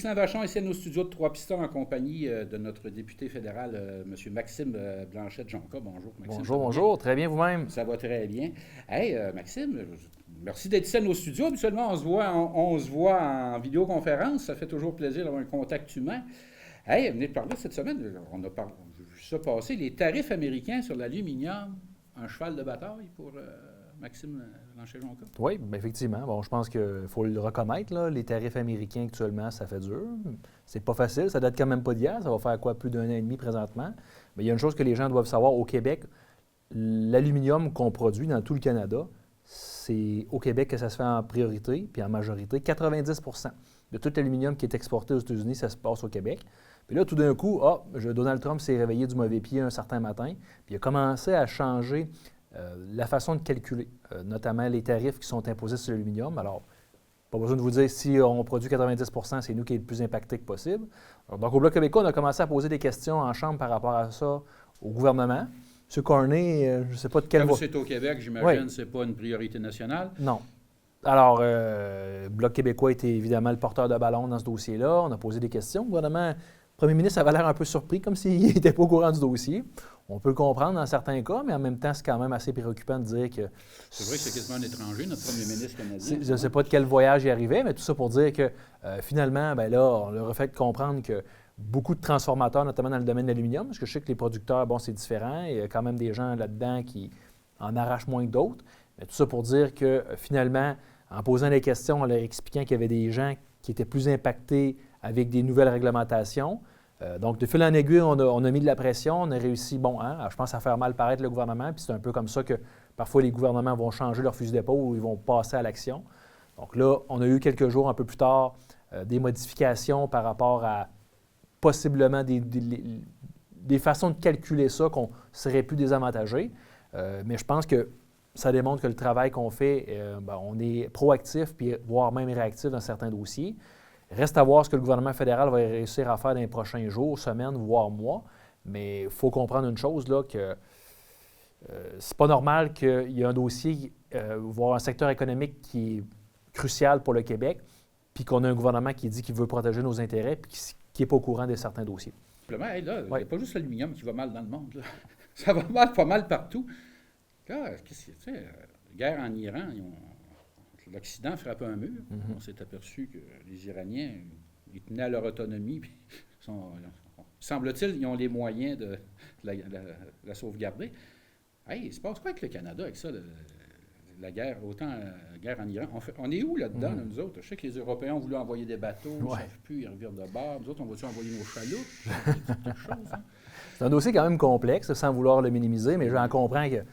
Ghislain Vachon ici à nos studios de Trois-Pistons en compagnie de notre député fédéral, M. Maxime Blanchette-Jonca. Bonjour, Maxime. Bonjour, bonjour. Très bien vous-même. Ça va très bien. Hey, Maxime, merci d'être ici à nos studios. Habituellement, on se voit en vidéoconférence. Ça fait toujours plaisir d'avoir un contact humain. Hey, venez de parler cette semaine, j'ai vu ça passer, les tarifs américains sur l'aluminium, un cheval de bataille pour Maxime Blanchette-Jonca. Oui, bien effectivement. Bon, je pense qu'il faut le reconnaître, là, les tarifs américains actuellement, ça fait dur. C'est pas facile, ça date quand même pas d'hier. Ça va faire quoi, plus d'un an et demi présentement. Mais il y a une chose que les gens doivent savoir, au Québec, l'aluminium qu'on produit dans tout le Canada, c'est au Québec que ça se fait en priorité, puis en majorité. 90 de tout l'aluminium qui est exporté aux États-Unis, ça se passe au Québec. Puis là, tout d'un coup, Donald Trump s'est réveillé du mauvais pied un certain matin, puis il a commencé à changer la façon de calculer, notamment les tarifs qui sont imposés sur l'aluminium. Alors, pas besoin de vous dire si on produit 90 c'est nous qui est le plus impacté que possible. Alors, donc, au Bloc québécois, on a commencé à poser des questions en Chambre par rapport à ça au gouvernement. M. Cornet, je ne sais pas de quelle Comme voie. c'est au Québec, j'imagine, que ce n'est pas une priorité nationale. Non. Alors, le Bloc québécois était évidemment le porteur de ballon dans ce dossier-là. On a posé des questions. Le gouvernement, le premier ministre avait l'air un peu surpris, comme s'il n'était pas au courant du dossier. On peut le comprendre dans certains cas, mais en même temps, c'est quand même assez préoccupant de dire que... C'est vrai que c'est quasiment un étranger, notre premier ministre canadien. Je ne sais pas de quel voyage il arrivait, mais tout ça pour dire que finalement, bien là, on leur a fait comprendre que beaucoup de transformateurs, notamment dans le domaine de l'aluminium, parce que je sais que les producteurs, bon, c'est différent. Il y a quand même des gens là-dedans qui en arrachent moins que d'autres. Mais tout ça pour dire que finalement, en posant des questions, en leur expliquant qu'il y avait des gens qui étaient plus impactés avec des nouvelles réglementations. Donc, de fil en aiguille, on a mis de la pression, on a réussi, je pense, à faire mal paraître le gouvernement. Puis c'est un peu comme ça que parfois les gouvernements vont changer leur fusil d'épaule ou ils vont passer à l'action. Donc là, on a eu quelques jours un peu plus tard des modifications par rapport à possiblement des façons de calculer ça qu'on serait plus désavantagés. Mais je pense que ça démontre que le travail qu'on fait, on est proactif, puis voire même réactif dans certains dossiers. Reste à voir ce que le gouvernement fédéral va réussir à faire dans les prochains jours, semaines, voire mois. Mais il faut comprendre une chose, là, que c'est pas normal qu'il y ait un dossier, voire un secteur économique qui est crucial pour le Québec, puis qu'on a un gouvernement qui dit qu'il veut protéger nos intérêts, puis qui n'est pas au courant de certains dossiers. Simplement, il n'y a pas juste l'aluminium qui va mal dans le monde. Là. Ça va mal, pas mal partout. Qu'est-ce que tu sais, guerre en Iran, l'Occident frappe un mur. On s'est aperçu que les Iraniens, ils tenaient à leur autonomie, puis semble-t-il, ils ont les moyens de la sauvegarder. Hey, il se passe quoi avec le Canada, avec ça, la guerre, autant la guerre en Iran? On est où là-dedans, là, nous autres? Je sais que les Européens ont voulu envoyer des bateaux, ils ne savent plus, ils revirent de bord. Nous autres, on va-tu envoyer nos chaloupes? C'est un dossier quand même complexe, sans vouloir le minimiser, mais j'en comprends que...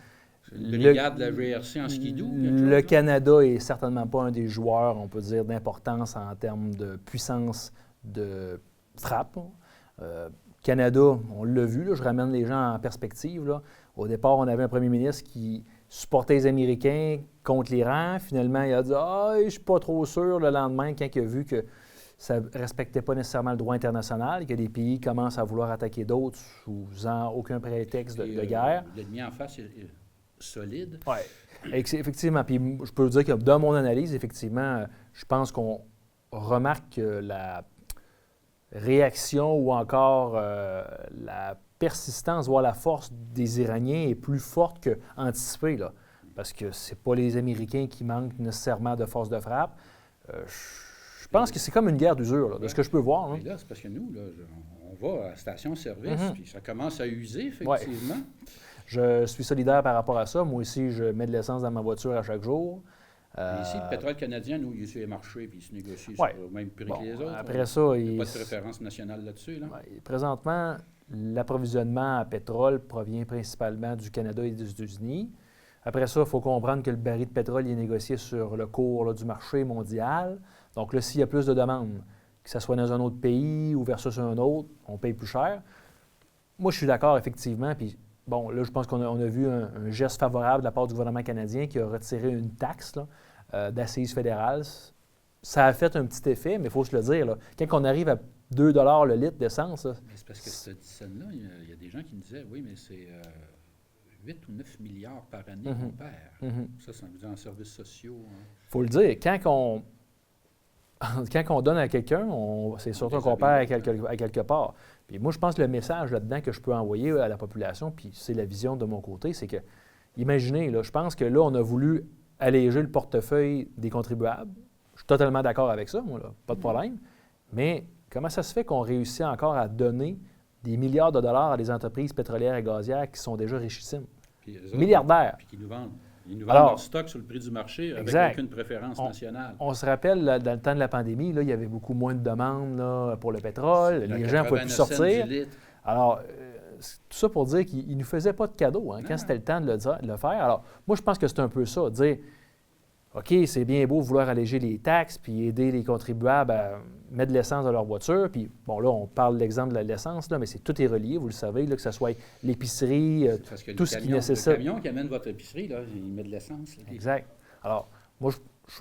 Le brigade de la GRC en skidoo? Le Canada n'est certainement pas un des joueurs, on peut dire, d'importance en termes de puissance de frappe. Canada, on l'a vu, là, je ramène les gens en perspective. Là. Au départ, on avait un premier ministre qui supportait les Américains contre l'Iran. Finalement, il a dit « Ah, je ne suis pas trop sûr » le lendemain, quand il a vu que ça ne respectait pas nécessairement le droit international, que des pays commencent à vouloir attaquer d'autres sous aucun prétexte de guerre. L'ennemi en face est solide. Oui, effectivement. Puis je peux vous dire que dans mon analyse, effectivement, je pense qu'on remarque que la réaction ou encore la persistance, voire la force des Iraniens est plus forte qu'anticipée, là. Parce que ce n'est pas les Américains qui manquent nécessairement de force de frappe. Je pense que c'est comme une guerre d'usure, là, de ce que je peux voir. Mais là, c'est parce que nous, là, on va à station-service, puis ça commence à user, effectivement. Ouais. Je suis solidaire par rapport à ça. Moi aussi, je mets de l'essence dans ma voiture à chaque jour. Ici, le pétrole canadien, nous, il est sur les marchés puis il se négocie sur le même prix que les autres. Après ça, il n'y a pas de préférence nationale là-dessus. Là. Présentement, l'approvisionnement en pétrole provient principalement du Canada et des États-Unis. Après ça, il faut comprendre que le baril de pétrole est négocié sur le cours du marché mondial. Donc là, s'il y a plus de demandes, que ce soit dans un autre pays ou versus un autre, on paye plus cher. Moi, je suis d'accord, effectivement. Puis, bon, là, je pense qu'on a vu un geste favorable de la part du gouvernement canadien qui a retiré une taxe d'assises fédérales. Ça a fait un petit effet, mais il faut se le dire. Là, quand on arrive à 2 $ le litre d'essence... C'est parce que cette scène-là, il y a des gens qui me disaient, oui, mais c'est 8 ou 9 milliards par année qu'on perd. Ça veut dire en services sociaux. Il faut le dire. Quand on... quand on donne à quelqu'un, c'est surtout qu'on perd à quelque part. Puis moi, je pense que le message là-dedans que je peux envoyer à la population, puis c'est la vision de mon côté, c'est que, imaginez, là, je pense que là, on a voulu alléger le portefeuille des contribuables. Je suis totalement d'accord avec ça, moi, là, pas de problème. Mais comment ça se fait qu'on réussit encore à donner des milliards de dollars à des entreprises pétrolières et gazières qui sont déjà richissimes? Milliardaires. Puis qui nous vendent. Ils nous vendent leur stock sur le prix du marché avec aucune préférence nationale. On se rappelle, là, dans le temps de la pandémie, là, il y avait beaucoup moins de demandes là, pour le pétrole. Les gens ne pouvaient plus sortir. Alors, tout ça pour dire qu'ils ne nous faisaient pas de cadeaux quand c'était le temps de le faire. Alors, moi, je pense que c'est un peu ça, dire, OK, c'est bien beau vouloir alléger les taxes puis aider les contribuables à mettre de l'essence dans leur voiture. Puis, bon, là, on parle de l'exemple de l'essence, là, mais tout est relié, vous le savez, là, que ce soit l'épicerie, tout ce qui nécessite. Le camion qui amène votre épicerie, là, il met de l'essence. Là. Exact. Alors, moi,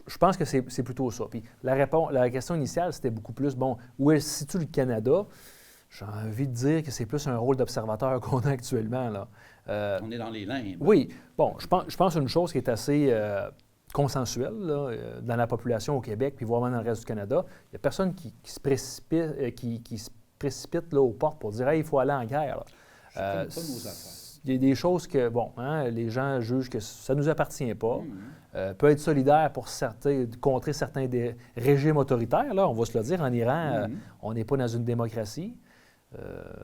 je pense que c'est plutôt ça. Puis, la question initiale, c'était beaucoup plus, bon, où se situe le Canada? J'ai envie de dire que c'est plus un rôle d'observateur qu'on a actuellement, là. On est dans les limbes. Oui. Bon, je pense une chose qui est assez consensuelle là, dans la population au Québec, puis voire même dans le reste du Canada. Il n'y a personne qui se précipite là, aux portes pour dire hey, il faut aller en guerre. Là. Pas nos affaires. Il y a des choses que, bon, les gens jugent que ça ne nous appartient pas. Peut être solidaire pour contrer certains des régimes autoritaires. Là, on va se le dire, en Iran, on n'est pas dans une démocratie.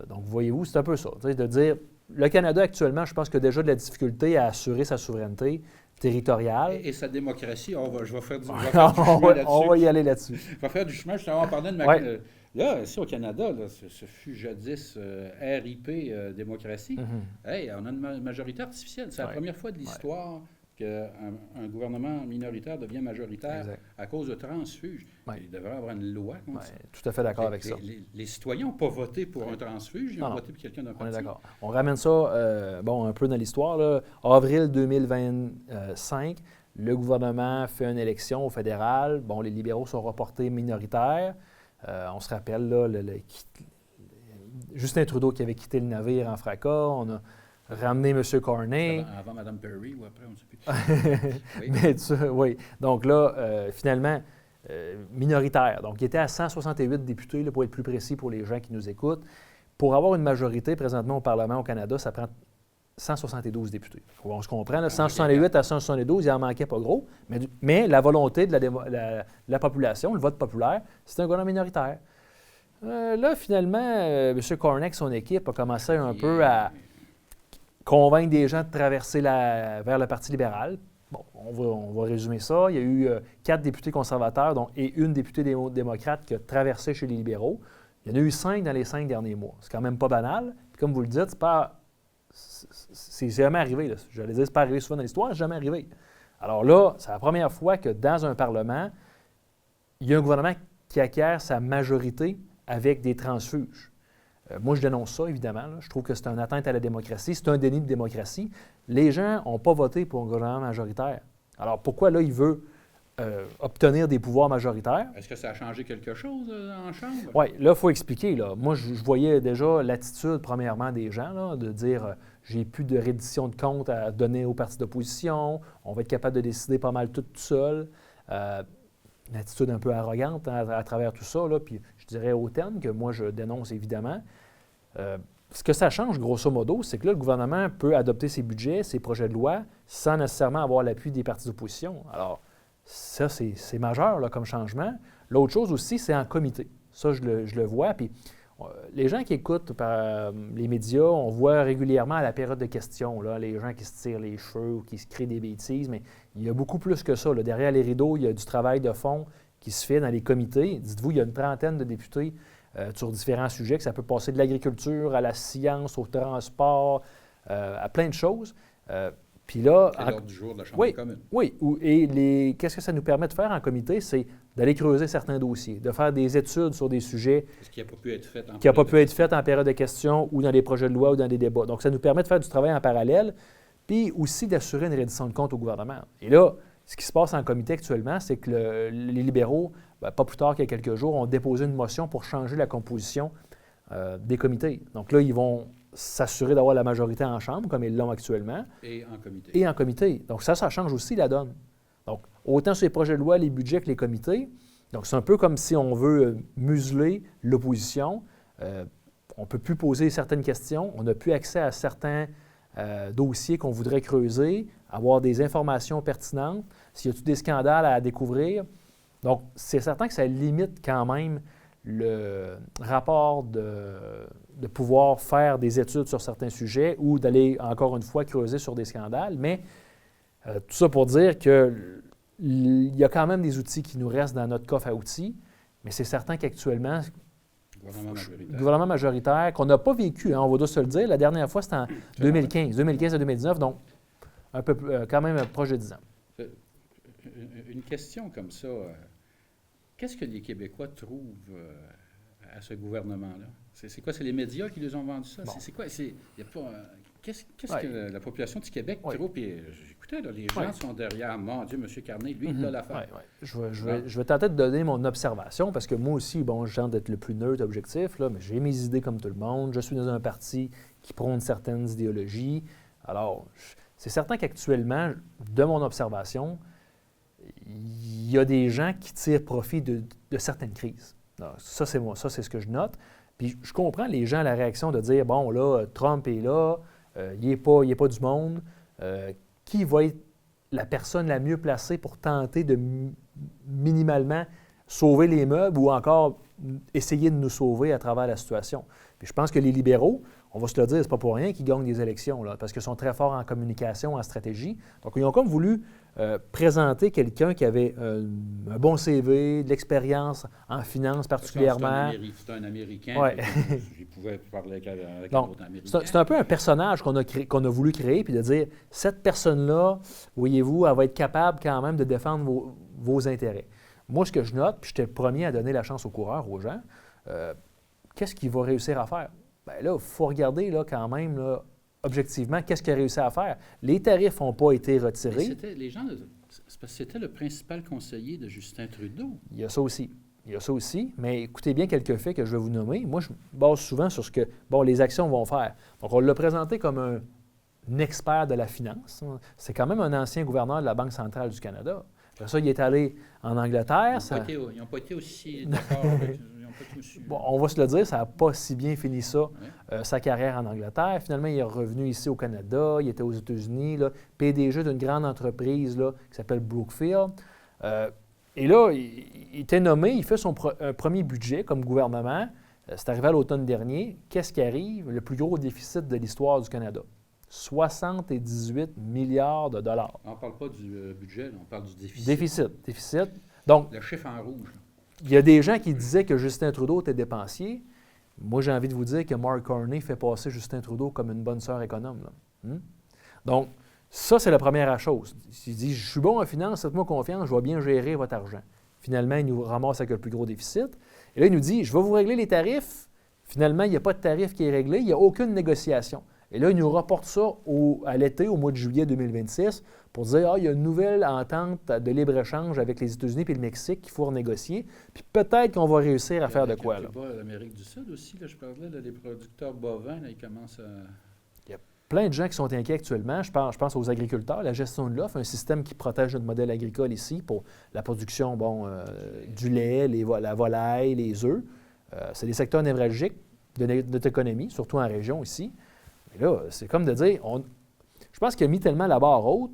Donc, voyez-vous, c'est un peu ça. De dire, le Canada actuellement, je pense qu'il y a déjà de la difficulté à assurer sa souveraineté territoriale. Et sa démocratie, je vais faire du chemin là-dessus. On va y aller là-dessus. Je vais faire du chemin. Je t'en parlais de là, ici au Canada, là, ce fut jadis RIP démocratie. Hey, on a une majorité artificielle. C'est la première fois de l'histoire qu'un gouvernement minoritaire devient majoritaire à cause de transfuges. Il devrait y avoir une loi contre ça. Tout à fait d'accord avec ça. Les citoyens n'ont pas voté pour un transfuge, ils ont voté pour quelqu'un d'un parti. On est d'accord. On ramène ça un peu dans l'histoire. Là. Avril 2025, le gouvernement fait une élection au fédéral. Bon, les libéraux sont reportés minoritaires. On se rappelle, là, Justin Trudeau qui avait quitté le navire en fracas. On a ramené M. Carney. Avant Mme Perry ou après, on ne sait plus. Oui. Donc là, finalement, minoritaire. Donc, il était à 168 députés, là, pour être plus précis pour les gens qui nous écoutent. Pour avoir une majorité présentement au Parlement au Canada, ça prend 172 députés. On se comprend, là, 168 à 172, il en manquait pas gros. Mais la volonté de la population, le vote populaire, c'est un gouvernement minoritaire. Là, finalement, M. Corneck, son équipe, a commencé un peu à convaincre des gens de traverser vers le Parti libéral. Bon, on va résumer ça. Il y a eu 4 députés conservateurs et une députée démocrate qui a traversé chez les libéraux. Il y en a eu 5 dans les 5 derniers mois. C'est quand même pas banal. Puis comme vous le dites, c'est jamais arrivé. Là. J'allais dire, c'est pas arrivé souvent dans l'histoire, c'est jamais arrivé. Alors là, c'est la première fois que dans un Parlement, il y a un gouvernement qui acquiert sa majorité avec des transfuges. Moi, je dénonce ça, évidemment. Là. Je trouve que c'est une atteinte à la démocratie. C'est un déni de démocratie. Les gens n'ont pas voté pour un gouvernement majoritaire. Alors, pourquoi, là, il veut obtenir des pouvoirs majoritaires? Est-ce que ça a changé quelque chose en Chambre? Oui, là, il faut expliquer. Là. Moi, je voyais déjà l'attitude, premièrement, des gens, là, de dire j'ai plus de reddition de comptes à donner aux partis d'opposition, on va être capable de décider pas mal tout seul. Une attitude un peu arrogante à travers tout ça, là, puis je dirais au terme que moi, je dénonce évidemment. Ce que ça change, grosso modo, c'est que là, le gouvernement peut adopter ses budgets, ses projets de loi, sans nécessairement avoir l'appui des partis d'opposition. Alors, ça, c'est majeur là, comme changement. L'autre chose aussi, c'est en comité. Ça, je le vois. Puis, les gens qui écoutent par les médias, on voit régulièrement à la période de questions, là, les gens qui se tirent les cheveux ou qui se créent des bêtises, mais il y a beaucoup plus que ça. Là. Derrière les rideaux, il y a du travail de fond qui se fait dans les comités. Dites-vous, il y a une trentaine de députés sur différents sujets, que ça peut passer de l'agriculture à la science, au transport, à plein de choses. Puis là, c'est l'ordre du jour de la Chambre des communes. Oui, et qu'est-ce que ça nous permet de faire en comité? C'est d'aller creuser certains dossiers, de faire des études sur des sujets qui n'a pas pu être fait en période de questions ou dans des projets de loi ou dans des débats. Donc, ça nous permet de faire du travail en parallèle, puis aussi d'assurer une reddition de comptes au gouvernement. Et là, ce qui se passe en comité actuellement, c'est que les libéraux, pas plus tard qu'il y a quelques jours, ont déposé une motion pour changer la composition des comités. Donc là, ils vont s'assurer d'avoir la majorité en Chambre, comme ils l'ont actuellement. Et en comité. Donc ça change aussi la donne. Donc, autant sur les projets de loi, les budgets que les comités, Donc, c'est un peu comme si on veut museler l'opposition. On ne peut plus poser certaines questions. On n'a plus accès à certains dossiers qu'on voudrait creuser, avoir des informations pertinentes. S'il y a des scandales à découvrir. Donc, c'est certain que ça limite quand même le rapport de pouvoir faire des études sur certains sujets ou d'aller, encore une fois, creuser sur des scandales. Mais tout ça pour dire qu'il y a quand même des outils qui nous restent dans notre coffre à outils, mais c'est certain qu'actuellement, gouvernement majoritaire, qu'on n'a pas vécu, hein, on va se le dire, la dernière fois, c'était en 2015 à 2019, donc un peu quand même proche de 10 ans. Une question comme ça, qu'est-ce que les Québécois trouvent à ce gouvernement-là? C'est quoi? C'est les médias qui les ont vendu ça? Bon. C'est quoi? Qu'est-ce que la population du Québec trouve? Puis j'écoutais, là, les gens sont derrière. Mon Dieu, M. Carney, lui, il a l'affaire. Je vais tenter de donner mon observation parce que moi aussi, bon, je tente d'être le plus neutre, objectif, là, mais j'ai mes idées comme tout le monde. Je suis dans un parti qui prône certaines idéologies. Alors, c'est certain qu'actuellement, de mon observation, il y a des gens qui tirent profit de certaines crises. Alors, ça, c'est moi. Ça, c'est ce que je note. Puis je comprends les gens, la réaction de dire, bon, là, Trump est là, il n'est pas du monde. Qui va être la personne la mieux placée pour tenter de minimalement sauver les meubles ou encore essayer de nous sauver à travers la situation? Puis je pense que les libéraux, on va se le dire, c'est pas pour rien qu'ils gagnent des élections, là, parce qu'ils sont très forts en communication, en stratégie. Donc, ils ont comme voulu présenter quelqu'un qui avait un bon CV, de l'expérience en finance particulièrement. C'est un Américain. Ouais. Je pouvais parler avec donc, un autre Américain. C'est un peu un personnage qu'on a voulu créer, puis de dire, cette personne-là, voyez-vous, elle va être capable quand même de défendre vos intérêts. Moi, ce que je note, puis j'étais le premier à donner la chance aux coureurs, aux gens, qu'est-ce qu'il va réussir à faire? Bien là, il faut regarder là, quand même, là, objectivement, qu'est-ce qu'il a réussi à faire. Les tarifs n'ont pas été retirés. C'était le principal conseiller de Justin Trudeau. Il y a ça aussi. Mais écoutez bien quelques faits que je vais vous nommer. Moi, je base souvent sur ce que les actions vont faire. Donc, on l'a présenté comme un expert de la finance. C'est quand même un ancien gouverneur de la Banque centrale du Canada. Après ça, il est allé en Angleterre. Ils n'ont pas été aussi d'accord avec... Bon, on va se le dire, ça n'a pas si bien fini ça, sa carrière en Angleterre. Finalement, il est revenu ici au Canada, il était aux États-Unis, là, PDG d'une grande entreprise là, qui s'appelle Brookfield. Et là, il était nommé, il fait un premier budget comme gouvernement. C'est arrivé à l'automne dernier. Qu'est-ce qui arrive? Le plus gros déficit de l'histoire du Canada. 78 milliards de dollars. On ne parle pas du budget, on parle du déficit. Déficit. Donc, le chiffre en rouge. Il y a des gens qui disaient que Justin Trudeau était dépensier. Moi, j'ai envie de vous dire que Mark Carney fait passer Justin Trudeau comme une bonne sœur économe. Là. Donc, ça, c'est la première chose. Il dit, je suis bon en finance, faites-moi confiance, je vais bien gérer votre argent. Finalement, il nous ramasse avec le plus gros déficit. Et là, il nous dit, je vais vous régler les tarifs. Finalement, il n'y a pas de tarif qui est réglé, il n'y a aucune négociation. Et là, il nous rapporte ça à l'été, au mois de juillet 2026, pour dire, il y a une nouvelle entente de libre-échange avec les États-Unis et le Mexique qu'il faut renégocier. Puis peut-être qu'on va réussir à faire de quoi. Là. L'Amérique du Sud aussi, là, je parlais des producteurs bovins, là, ils commencent à... Il y a plein de gens qui sont inquiets actuellement. Je pense aux agriculteurs, la gestion de l'offre, un système qui protège notre modèle agricole ici pour la production du lait, la volaille, les œufs. C'est des secteurs névralgiques de notre économie, surtout en région ici. Mais là, c'est comme de dire, je pense qu'il a mis tellement la barre haute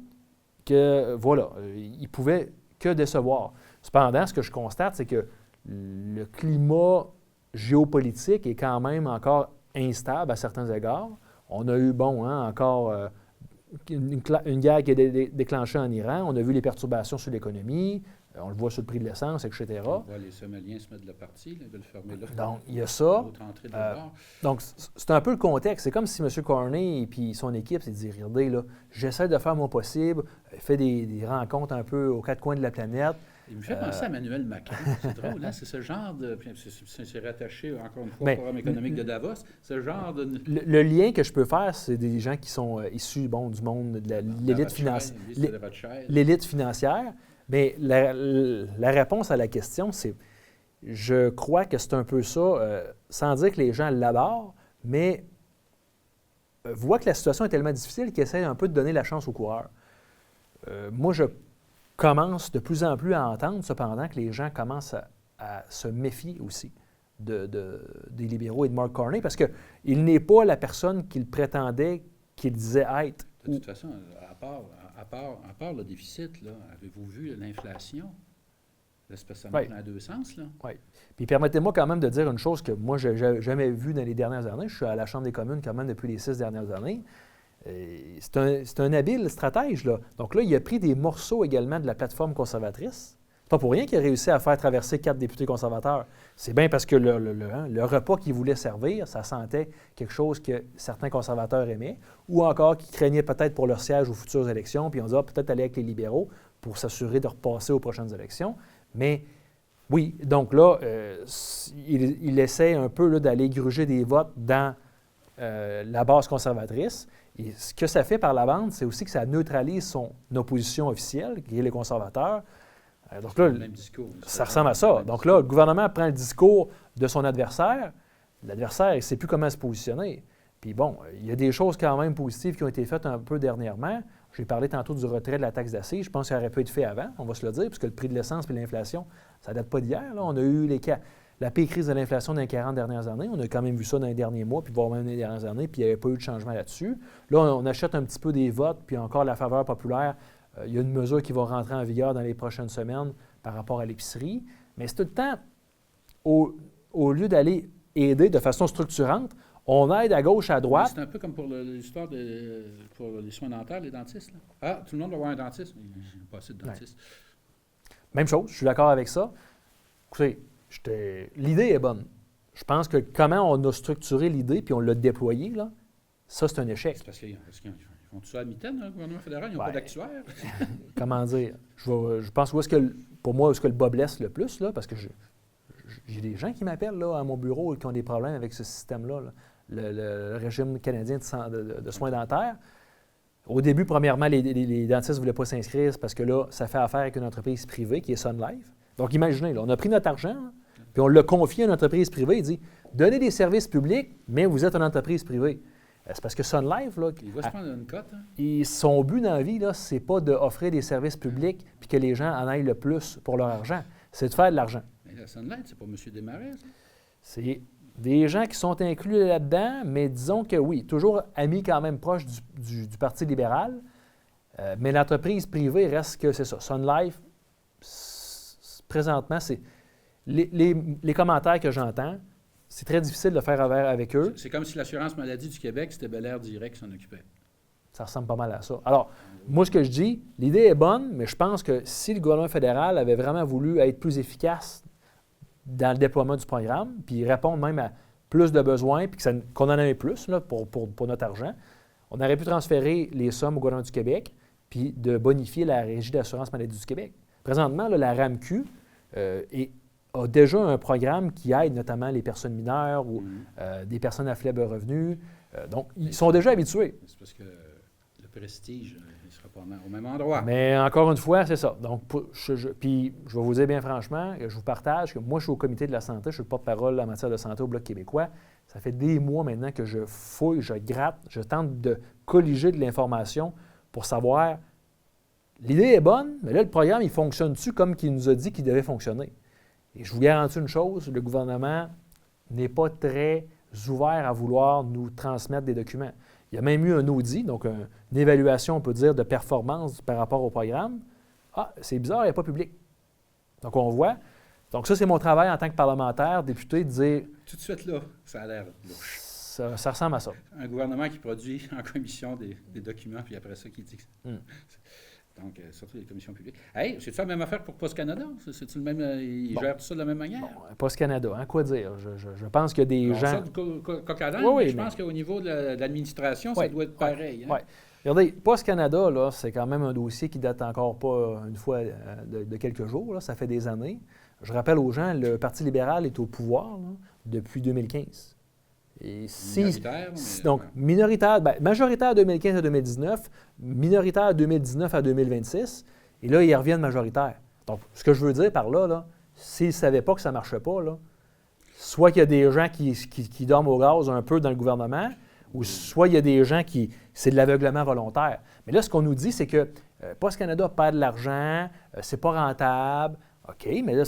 que, voilà, il ne pouvait que décevoir. Cependant, ce que je constate, c'est que le climat géopolitique est quand même encore instable à certains égards. On a eu, encore une guerre qui est déclenchée en Iran. On a vu les perturbations sur l'économie. On le voit sur le prix de l'essence, etc. On voit les Somaliens se mettre de la partie, là, de le fermer là. Donc, il y a ça. Donc, c'est un peu le contexte. C'est comme si M. Carney et puis son équipe s'est dit, regardez, là, j'essaie de faire mon possible, fait des rencontres un peu aux quatre coins de la planète. Il me fait penser à Emmanuel Macron. C'est drôle, hein? C'est ce genre de... C'est rattaché, encore une fois, au Forum économique de Davos. Ce genre de... Le lien que je peux faire, c'est des gens qui sont issus du monde de l'élite financière. L'élite financière. Mais la réponse à la question, c'est, je crois que c'est un peu ça, sans dire que les gens l'adorent, mais voient que la situation est tellement difficile qu'ils essaient un peu de donner la chance aux coureurs. Moi, je commence de plus en plus à entendre, cependant, que les gens commencent à se méfier aussi des libéraux et de Mark Carney, parce qu'il n'est pas la personne qu'il prétendait qu'il disait être. De toute façon, à part le déficit, là, avez-vous vu l'inflation? Là, c'est parce que ça marche dans les deux sens, là. Oui. Puis permettez-moi quand même de dire une chose que moi, je n'ai jamais vue dans les dernières années. Je suis à la Chambre des communes quand même depuis les 6 dernières années. C'est un habile stratège, là. Donc là, il a pris des morceaux également de la plateforme conservatrice. C'est pas pour rien qu'il a réussi à faire traverser 4 députés conservateurs. C'est bien parce que le repas qu'il voulait servir, ça sentait quelque chose que certains conservateurs aimaient, ou encore qu'ils craignaient peut-être pour leur siège aux futures élections, puis on dit peut-être aller avec les libéraux pour s'assurer de repasser aux prochaines élections. Mais oui, donc là, il essaie un peu là, d'aller gruger des votes dans la base conservatrice. Et ce que ça fait par la bande, c'est aussi que ça neutralise son opposition officielle, qui est les conservateurs. Donc là, le même discours, ça ressemble à ça. Donc là, le gouvernement prend le discours de son adversaire. L'adversaire, il ne sait plus comment se positionner. Puis bon, il y a des choses quand même positives qui ont été faites un peu dernièrement. J'ai parlé tantôt du retrait de la taxe d'assises. Je pense que ça aurait pu être fait avant, on va se le dire, puisque le prix de l'essence et l'inflation, ça ne date pas d'hier. Là. On a eu la pire crise de l'inflation dans les 40 dernières années. On a quand même vu ça dans les derniers mois, puis voire même dans les dernières années, puis il n'y avait pas eu de changement là-dessus. Là, on achète un petit peu des votes, puis encore la faveur populaire. Il y a une mesure qui va rentrer en vigueur dans les prochaines semaines par rapport à l'épicerie. Mais c'est tout le temps, au lieu d'aller aider de façon structurante, on aide à gauche, à droite. C'est un peu comme pour l'histoire pour les soins dentaires, les dentistes. Là. Ah, tout le monde doit avoir un dentiste. Il n'y a pas assez de dentistes. Ouais. Même chose, je suis d'accord avec ça. Écoutez, l'idée est bonne. Je pense que comment on a structuré l'idée puis on l'a déployée, là, ça, c'est un échec. C'est parce qu'ils font tout ça à mi-temps, le gouvernement fédéral. Ils n'ont pas d'actuaire. Comment dire? Je pense pour moi, où est-ce que le bas blesse le plus, là, parce que j'ai des gens qui m'appellent là, à mon bureau et qui ont des problèmes avec ce système-là, là. Le régime canadien de soins dentaires. Au début, premièrement, les dentistes ne voulaient pas s'inscrire parce que là, ça fait affaire avec une entreprise privée qui est Sun Life. Donc, imaginez, là, on a pris notre argent, là, puis on l'a confié à une entreprise privée. Il dit donnez des services publics, mais vous êtes une entreprise privée. C'est parce que Sun Life, là, il va se prendre une cote. Hein? Son but dans la vie, ce n'est pas d'offrir des services publics puis que les gens en aillent le plus pour leur argent. C'est de faire de l'argent. Mais la Sun Life, c'est pas M. Desmarais, ça? C'est des gens qui sont inclus là-dedans, mais disons que oui, toujours amis quand même proches du Parti libéral, mais l'entreprise privée reste que c'est ça. Sun Life, présentement, c'est les commentaires que j'entends, c'est très difficile de faire affaire avec eux. C'est comme si l'assurance maladie du Québec, c'était Bel Air Direct qui s'en occupait. Ça ressemble pas mal à ça. Alors, moi, ce que je dis, l'idée est bonne, mais je pense que si le gouvernement fédéral avait vraiment voulu être plus efficace dans le déploiement du programme, puis répondre même à plus de besoins, puis qu'on en avait plus là, pour notre argent, on aurait pu transférer les sommes au gouvernement du Québec, puis de bonifier la Régie d'assurance maladie du Québec. Présentement, là, la RAMQ a déjà un programme qui aide notamment les personnes mineures ou des personnes à faible revenu. Donc, ils sont déjà habitués. C'est parce que le prestige, il ne sera pas au même endroit. Mais encore une fois, c'est ça. Donc, puis je vais vous dire bien franchement, je vous partage que moi, je suis au comité de la santé, je suis le porte-parole en matière de santé au Bloc québécois. Ça fait des mois maintenant que je fouille, je gratte, je tente de colliger de l'information pour savoir, l'idée est bonne, mais là, le programme, il fonctionne-tu comme qu'il nous a dit qu'il devait fonctionner? Et je vous garantis une chose, le gouvernement n'est pas très ouvert à vouloir nous transmettre des documents. Il y a même eu un audit, donc une évaluation, on peut dire, de performance par rapport au programme. Ah, c'est bizarre, il n'est pas public. Donc, on voit. Donc, ça, c'est mon travail en tant que parlementaire, député, de dire... Tout de suite, là, ça a l'air louche. Ça ressemble à ça. Un gouvernement qui produit en commission des documents, puis après ça, qui dit que... Donc, surtout les commissions publiques. Hey, c'est-tu la même affaire pour Post Canada? C'est-tu le même... Ils gèrent tout ça de la même manière? Bon, Post Canada, hein, quoi dire? Je pense qu'il y a des gens... Ça, du coq à l'âne, je pense qu'au niveau de l'administration, ça doit être pareil. Oui. Regardez, Post Canada, là, c'est quand même un dossier qui date encore pas une fois de quelques jours. Là, ça fait des années. Je rappelle aux gens, le Parti libéral est au pouvoir là, depuis 2015. Et minoritaire. Donc, minoritaire, majoritaire 2015 à 2019, minoritaire 2019 à 2026, et là, ils reviennent majoritaire. Donc, ce que je veux dire par là, s'ils ne savaient pas que ça ne marchait pas, là, soit qu'il y a des gens qui dorment au gaz un peu dans le gouvernement, ou soit il y a des gens qui, c'est de l'aveuglement volontaire. Mais là, ce qu'on nous dit, c'est que Poste Canada perd de l'argent, c'est pas rentable. OK, mais là,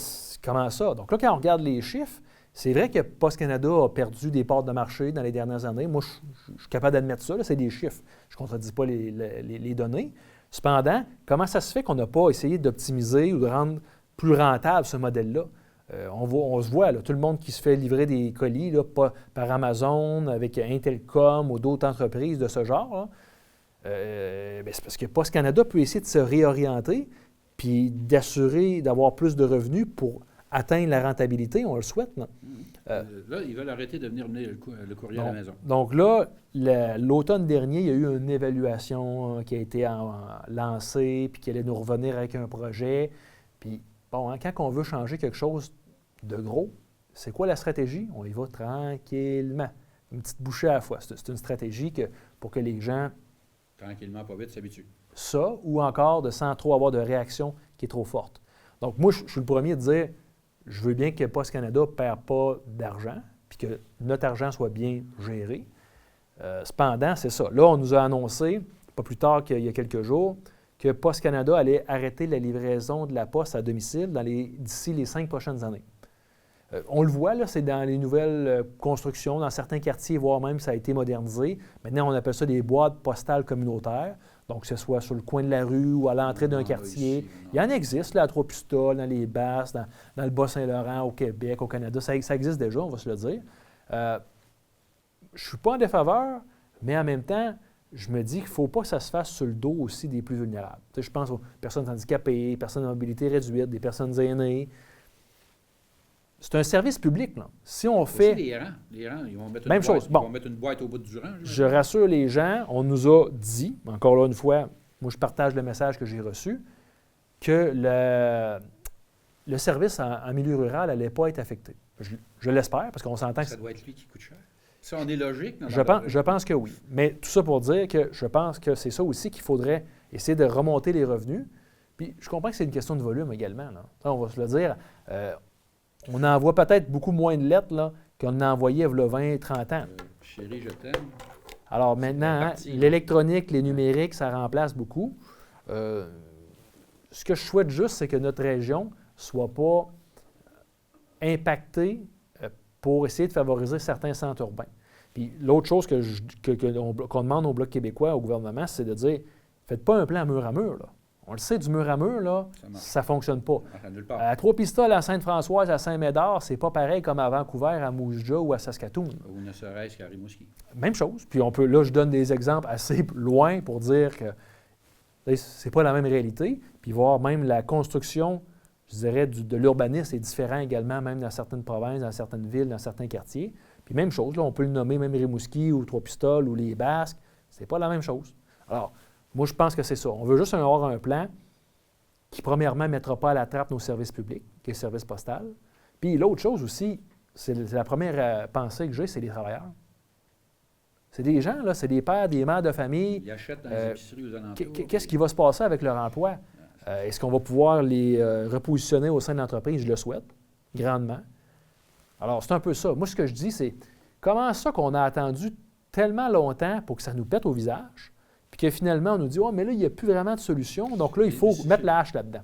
comment ça? Donc là, quand on regarde les chiffres, c'est vrai que Poste Canada a perdu des parts de marché dans les dernières années. Moi, je suis capable d'admettre ça, là, c'est des chiffres. Je ne contredis pas les données. Cependant, comment ça se fait qu'on n'a pas essayé d'optimiser ou de rendre plus rentable ce modèle-là? On se voit, là, tout le monde qui se fait livrer des colis là, par Amazon, avec Intelcom ou d'autres entreprises de ce genre, c'est parce que Poste Canada peut essayer de se réorienter puis d'assurer d'avoir plus de revenus pour atteindre la rentabilité, on le souhaite, non? Là, ils veulent arrêter de venir mener le courrier à la maison. Donc là, l'automne dernier, il y a eu une évaluation qui a été lancée puis qui allait nous revenir avec un projet. Puis, bon, quand on veut changer quelque chose de gros, c'est quoi la stratégie? On y va tranquillement, une petite bouchée à la fois. C'est une stratégie pour que les gens... Tranquillement, pas vite, s'habituent. Ça, ou encore sans trop avoir de réaction qui est trop forte. Donc, moi, je suis le premier à dire, je veux bien que Poste Canada ne perd pas d'argent, puis que notre argent soit bien géré. Cependant, c'est ça. Là, on nous a annoncé, pas plus tard qu'il y a quelques jours, que Poste Canada allait arrêter la livraison de la poste à domicile d'ici les 5 prochaines années. On le voit, là, c'est dans les nouvelles constructions, dans certains quartiers, voire même ça a été modernisé. Maintenant, on appelle ça des boîtes postales communautaires. Donc, que ce soit sur le coin de la rue ou à l'entrée d'un quartier. Ici, il y en existe, là, à Trois-Pistoles, dans les Basses, dans le Bas-Saint-Laurent, au Québec, au Canada. Ça existe déjà, on va se le dire. Je ne suis pas en défaveur, mais en même temps, je me dis qu'il ne faut pas que ça se fasse sur le dos aussi des plus vulnérables. Tu sais, je pense aux personnes handicapées, personnes à mobilité réduite, des personnes aînées. C'est un service public, là. Si on fait... Aussi les rangs, ils vont mettre même une boîte, chose. Bon, ils vont mettre une boîte au bout du rang. Je rassure les gens, on nous a dit, encore là une fois, moi je partage le message que j'ai reçu, que le service en milieu rural n'allait pas être affecté. Je l'espère, parce qu'on s'entend que... Ça doit être lui qui coûte cher. Si on est logique... Je pense que oui. Mais tout ça pour dire que je pense que c'est ça aussi qu'il faudrait essayer de remonter les revenus. Puis je comprends que c'est une question de volume également, là. Ça, on va se le dire. On envoie peut-être beaucoup moins de lettres là, qu'on en envoyait il y a 20, 30 ans. Chérie, je t'aime. Alors maintenant, l'électronique, les numériques, ça remplace beaucoup. Ce que je souhaite juste, c'est que notre région ne soit pas impactée pour essayer de favoriser certains centres urbains. Puis l'autre chose qu'on demande au Bloc québécois, au gouvernement, c'est de dire, faites pas un plan mur à mur, là. On le sait, du mur à mur, là, ça ne fonctionne pas. À Trois-Pistoles, à Sainte-Françoise, à Saint-Médard, c'est pas pareil comme à Vancouver, à Moose Jaw ou à Saskatoon. Ou ne serait-ce qu'à Rimouski. Même chose. Puis là, je donne des exemples assez loin pour dire que c'est pas la même réalité. Puis voir même la construction, je dirais, de l'urbanisme est différent également, même dans certaines provinces, dans certaines villes, dans certains quartiers. Puis même chose, là, on peut le nommer même Rimouski ou Trois-Pistoles ou les Basques. C'est pas la même chose. Alors, moi, je pense que c'est ça. On veut juste avoir un plan qui, premièrement, ne mettra pas à la trappe nos services publics, qui est le service postal. Puis l'autre chose aussi, c'est la première pensée que j'ai, c'est les travailleurs. C'est des gens, là, c'est des pères, des mères de famille. Ils achètent dans les épiceries aux alentours. Qu'est-ce qui va se passer avec leur emploi? Est-ce qu'on va pouvoir les repositionner au sein de l'entreprise? Je le souhaite, grandement. Alors, c'est un peu ça. Moi, ce que je dis, c'est comment ça qu'on a attendu tellement longtemps pour que ça nous pète au visage? Puis que finalement, on nous dit « Oh, mais là, il n'y a plus vraiment de solution. Donc là, il faut mettre la hache là-dedans. »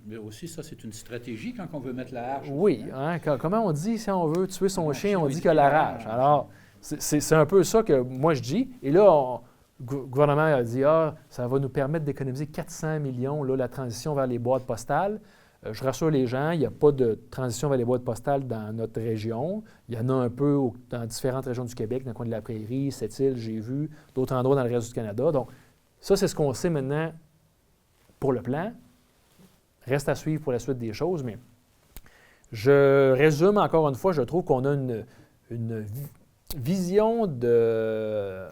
Mais aussi, ça, c'est une stratégie quand on veut metêtre la hache. Oui. Hein? Comment on dit, si on veut tuer son chien, on dit qu'il a la rage. Alors, c'est un peu ça que moi, je dis. Et là, le gouvernement a dit « Ah, ça va nous permettre d'économiser 400 millions, là, la transition vers les boîtes postales. » Je rassure les gens, il n'y a pas de transition vers les boîtes postales dans notre région. Il y en a un peu dans différentes régions du Québec, dans le coin de la Prairie, Sept-Îles, j'ai vu, d'autres endroits dans le reste du Canada. Donc, ça, c'est ce qu'on sait maintenant pour le plan. Reste à suivre pour la suite des choses, mais je résume encore une fois, je trouve qu'on a une vision de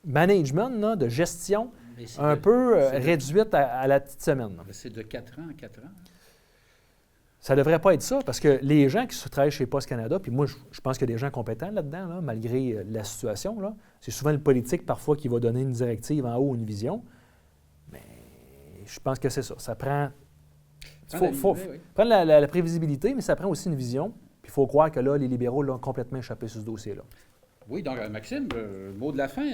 management, là, de gestion, un peu réduite à la petite semaine. C'est de 4 ans à 4 ans. Ça ne devrait pas être ça, parce que les gens qui travaillent chez Poste Canada, puis moi, je pense qu'il y a des gens compétents là-dedans, là, malgré la situation. Là. C'est souvent le politique, parfois, qui va donner une directive en haut, une vision. Mais je pense que c'est ça. Ça prend... Il faut prendre la prévisibilité, mais ça prend aussi une vision. Puis il faut croire que là, les libéraux l'ont complètement échappé sur ce dossier-là. Oui, donc, Maxime, le mot de la fin,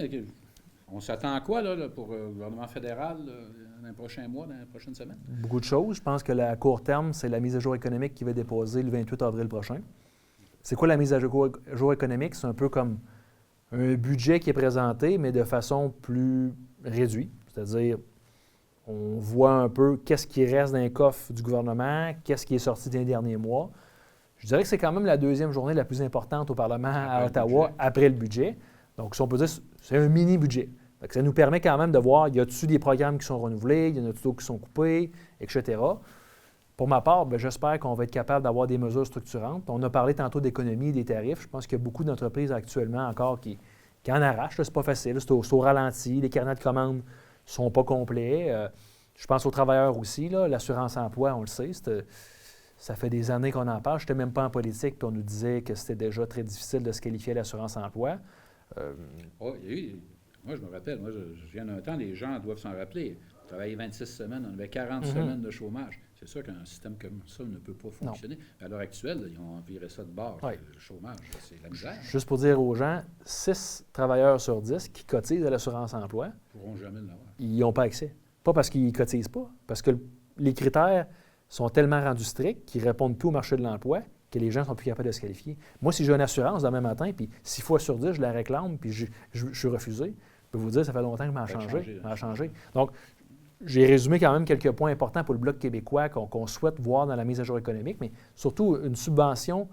on s'attend à quoi là, pour le gouvernement fédéral dans les prochains mois, dans les prochaines semaines? Beaucoup de choses. Je pense que à court terme, c'est la mise à jour économique qui va être déposée le 28 avril prochain. C'est quoi la mise à jour économique? C'est un peu comme un budget qui est présenté, mais de façon plus réduite. C'est-à-dire, on voit un peu qu'est-ce qui reste dans les coffres du gouvernement, qu'est-ce qui est sorti des derniers mois. Je dirais que c'est quand même la deuxième journée la plus importante au Parlement à Ottawa après le budget. Donc, si on peut dire, c'est un mini-budget. Donc, ça nous permet quand même de voir, y a-t-il des programmes qui sont renouvelés, y en a-t-il d'autres qui sont coupés, etc. Pour ma part, j'espère qu'on va être capable d'avoir des mesures structurantes. On a parlé tantôt d'économie et des tarifs. Je pense qu'il y a beaucoup d'entreprises actuellement encore qui en arrachent. Ce n'est pas facile. C'est au ralenti. Les carnets de commandes ne sont pas complets. Je pense aux travailleurs aussi. L'assurance-emploi, on le sait. Ça fait des années qu'on en parle. Je n'étais même pas en politique, puis on nous disait que c'était déjà très difficile de se qualifier à l'assurance-emploi. Moi, je me rappelle, je viens d'un temps, les gens doivent s'en rappeler. On travaillait 26 semaines, on avait 40 semaines de chômage. C'est sûr qu'un système comme ça ne peut pas fonctionner. Mais à l'heure actuelle, ils ont viré ça de bord. Oui. Le chômage, c'est la misère. Juste pour dire aux gens, 6 travailleurs sur 10 qui cotisent à l'assurance-emploi ne pourront jamais l'avoir. Ils n'ont pas accès. Pas parce qu'ils ne cotisent pas, parce que les critères sont tellement rendus stricts qu'ils répondent plus au marché de l'emploi que les gens ne sont plus capables de se qualifier. Moi, si j'ai une assurance demain matin, puis 6 fois sur 10, je la réclame, puis je suis refusé, je peux vous dire, ça fait longtemps que je m'en changé. Donc, j'ai résumé quand même quelques points importants pour le Bloc québécois qu'on souhaite voir dans la mise à jour économique, mais surtout une subvention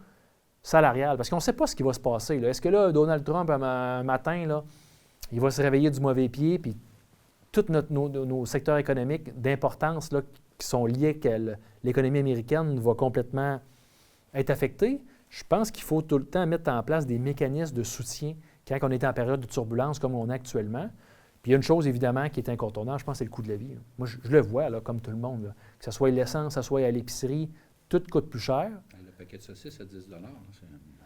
salariale, parce qu'on ne sait pas ce qui va se passer. Est-ce que là, Donald Trump, un matin, là, il va se réveiller du mauvais pied, puis tous nos secteurs économiques d'importance là, qui sont liés que l'économie américaine va complètement être affectée? Je pense qu'il faut tout le temps mettre en place des mécanismes de soutien quand on est en période de turbulence comme on est actuellement. Puis il y a une chose, évidemment, qui est incontournable, je pense, c'est le coût de la vie. Moi, je le vois, là, comme tout le monde. Là. Que ce soit l'essence, que ce soit à l'épicerie, tout coûte plus cher. Le paquet de saucisses à 10 $.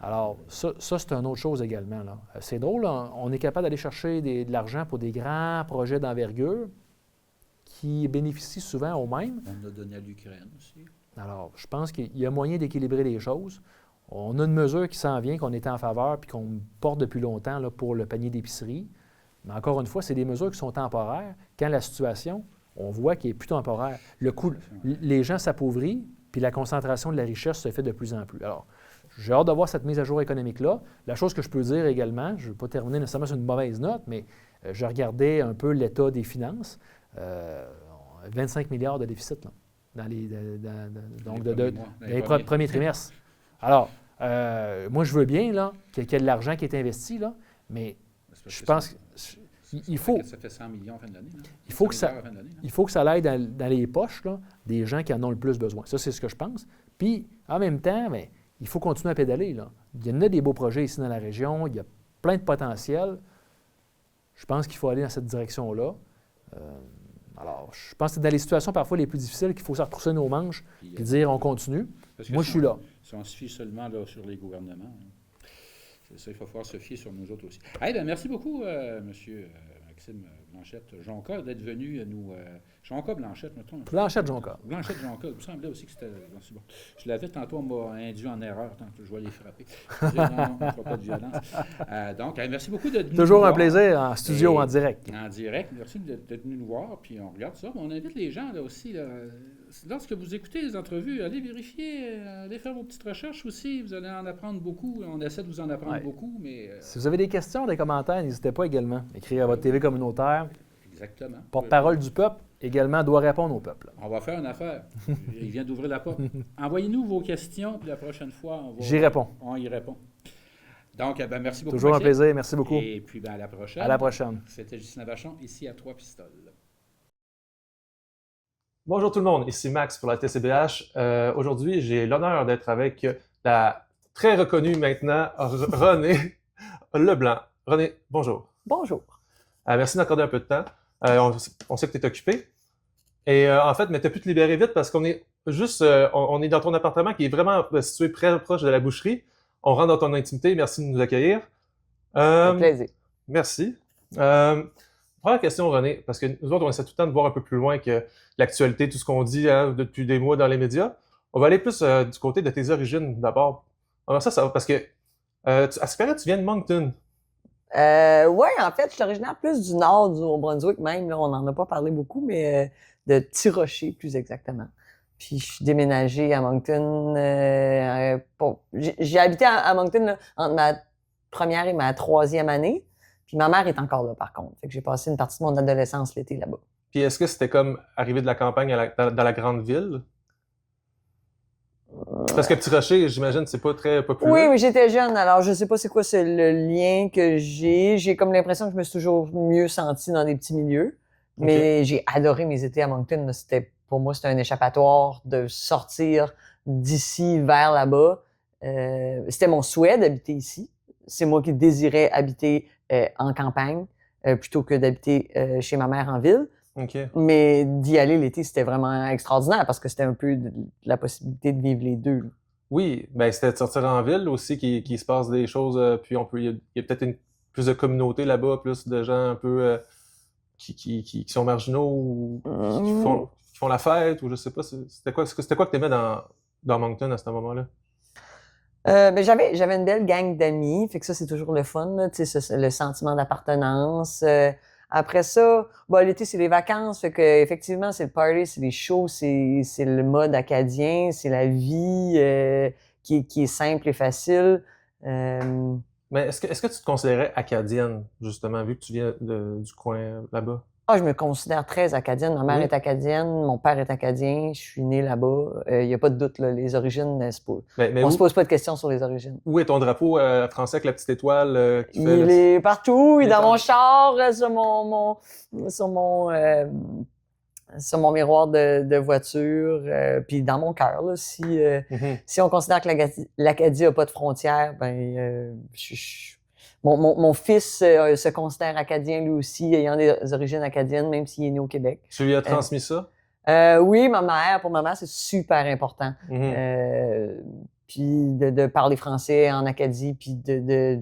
Alors, ça c'est une autre chose également. Là. C'est drôle, là, on est capable d'aller chercher de l'argent pour des grands projets d'envergure qui bénéficient souvent aux mêmes. On a donné à l'Ukraine aussi. Alors, je pense qu'il y a moyen d'équilibrer les choses. On a une mesure qui s'en vient, qu'on est en faveur puis qu'on porte depuis longtemps là, pour le panier d'épicerie. Mais encore une fois, c'est des mesures qui sont temporaires. Quand la situation, on voit qu'elle est plus temporaire. Le coût, les gens s'appauvrissent, puis la concentration de la richesse se fait de plus en plus. Alors, j'ai hâte de voir cette mise à jour économique-là. La chose que je peux dire également, je ne vais pas terminer nécessairement sur une mauvaise note, mais je regardais un peu l'état des finances. 25 milliards de déficit là, dans les premiers trimestres. Alors, moi, je veux bien là, qu'il y ait de l'argent qui est investi, là, mais je pense qu'il faut... Ça fait 100 millions en fin de l'année. Il faut que ça aille dans les poches là, des gens qui en ont le plus besoin. Ça, c'est ce que je pense. Puis, en même temps, bien, il faut continuer à pédaler. Là. Il y en a des beaux projets ici dans la région. Il y a plein de potentiel. Je pense qu'il faut aller dans cette direction-là. Alors, je pense que c'est dans les situations parfois les plus difficiles qu'il faut se retrousser nos manches et dire on continue. Moi, je suis là. Si on se fie seulement là, sur les gouvernements, c'est ça, il faut falloir se fier sur nous autres aussi. Hey, bien, merci beaucoup, M. Maxime Blanchette-Jonca, d'être venu nous... Jonca-Blanchette, mettons. Blanchette-Jonca. Blanchette-Jonca. Il me semblait aussi que c'était... Bon. Je l'avais tantôt, on m'a induit en erreur, tant que je vais les frapper. Je disais, non, on ne fera pas de violence. Donc, merci beaucoup d'être venu Toujours nous un voir. Plaisir, en studio, en direct. En direct. Merci d'être venu nous voir, puis on regarde ça. Mais on invite les gens, là aussi, là, lorsque vous écoutez les entrevues, allez vérifier, allez faire vos petites recherches aussi. Vous allez en apprendre beaucoup. On essaie de vous en apprendre beaucoup, mais... Si vous avez des questions, des commentaires, n'hésitez pas également. Écrire à votre TV communautaire. Exactement. Porte-parole du peuple, également, doit répondre au peuple. On va faire une affaire. Il vient d'ouvrir la porte. Envoyez-nous vos questions, puis la prochaine fois, j'y réponds. On y répond. Donc, merci beaucoup. Toujours un plaisir. Merci beaucoup. Et puis, à la prochaine. À la prochaine. C'était Justin Vachon, ici à Trois-Pistoles. Bonjour tout le monde, ici Max pour la TCBH. Aujourd'hui, j'ai l'honneur d'être avec la très reconnue maintenant Renée Leblanc. Renée, bonjour. Bonjour. Merci d'accorder un peu de temps. On sait que tu es occupée. Et en fait, mais tu as pu te libérer vite parce qu'on est juste, on est dans ton appartement qui est vraiment situé très proche de la boucherie. On rentre dans ton intimité. Merci de nous accueillir. Un plaisir. Merci. Première question, René, parce que nous autres, on essaie tout le temps de voir un peu plus loin que l'actualité, tout ce qu'on dit depuis des mois dans les médias. On va aller plus du côté de tes origines d'abord. Alors ça va parce que à ce que là, tu viens de Moncton. Ouais, en fait, je suis originaire plus du nord du Nouveau-Brunswick même. Là, on n'en a pas parlé beaucoup, mais de Tirocher, plus exactement. Puis je suis déménagée à Moncton. J'ai habité à Moncton là, entre ma première et ma troisième année. Puis ma mère est encore là, par contre. Fait que j'ai passé une partie de mon adolescence l'été là-bas. Puis est-ce que c'était comme arriver de la campagne dans la grande ville? Parce que Petit Rocher, j'imagine, c'est pas très populaire. Oui, mais j'étais jeune, alors je sais pas c'est quoi le lien que j'ai. J'ai comme l'impression que je me suis toujours mieux sentie dans des petits milieux. Mais j'ai adoré mes étés à Moncton. Pour moi, c'était un échappatoire de sortir d'ici vers là-bas. C'était mon souhait d'habiter ici. C'est moi qui désirais habiter en campagne plutôt que d'habiter chez ma mère en ville. Okay. Mais d'y aller l'été, c'était vraiment extraordinaire parce que c'était un peu la possibilité de vivre les deux. Là. Oui, ben c'était de sortir en ville aussi qui se passe des choses, puis il y a peut-être plus de communauté là-bas, plus de gens un peu qui sont marginaux ou qui font la fête, ou je sais pas. C'était quoi que t'aimais dans Moncton à ce moment-là? Ben j'avais une belle gang d'amis, fait que ça c'est toujours le fun, là, le sentiment d'appartenance. Après ça, l'été, c'est les vacances, fait que effectivement, c'est le party, c'est les shows, c'est le mode acadien, c'est la vie qui est simple et facile. Mais est-ce que tu te considérais acadienne, justement, vu que tu viens du coin là-bas? Je me considère très acadienne. Ma mère est acadienne, mon père est acadien, je suis né là-bas. Il n'y a pas de doute, là, les origines, on se pose pas de questions sur les origines. Où est ton drapeau français avec la petite étoile? Il est partout, il est dans mon char, sur mon miroir de voiture, puis dans mon cœur. Là, si on considère que l'Acadie n'a pas de frontières, mon fils se considère acadien lui aussi, ayant des origines acadiennes, même s'il est né au Québec. Tu lui as transmis ça? Oui, pour ma mère, c'est super important. Puis de parler français en Acadie, puis de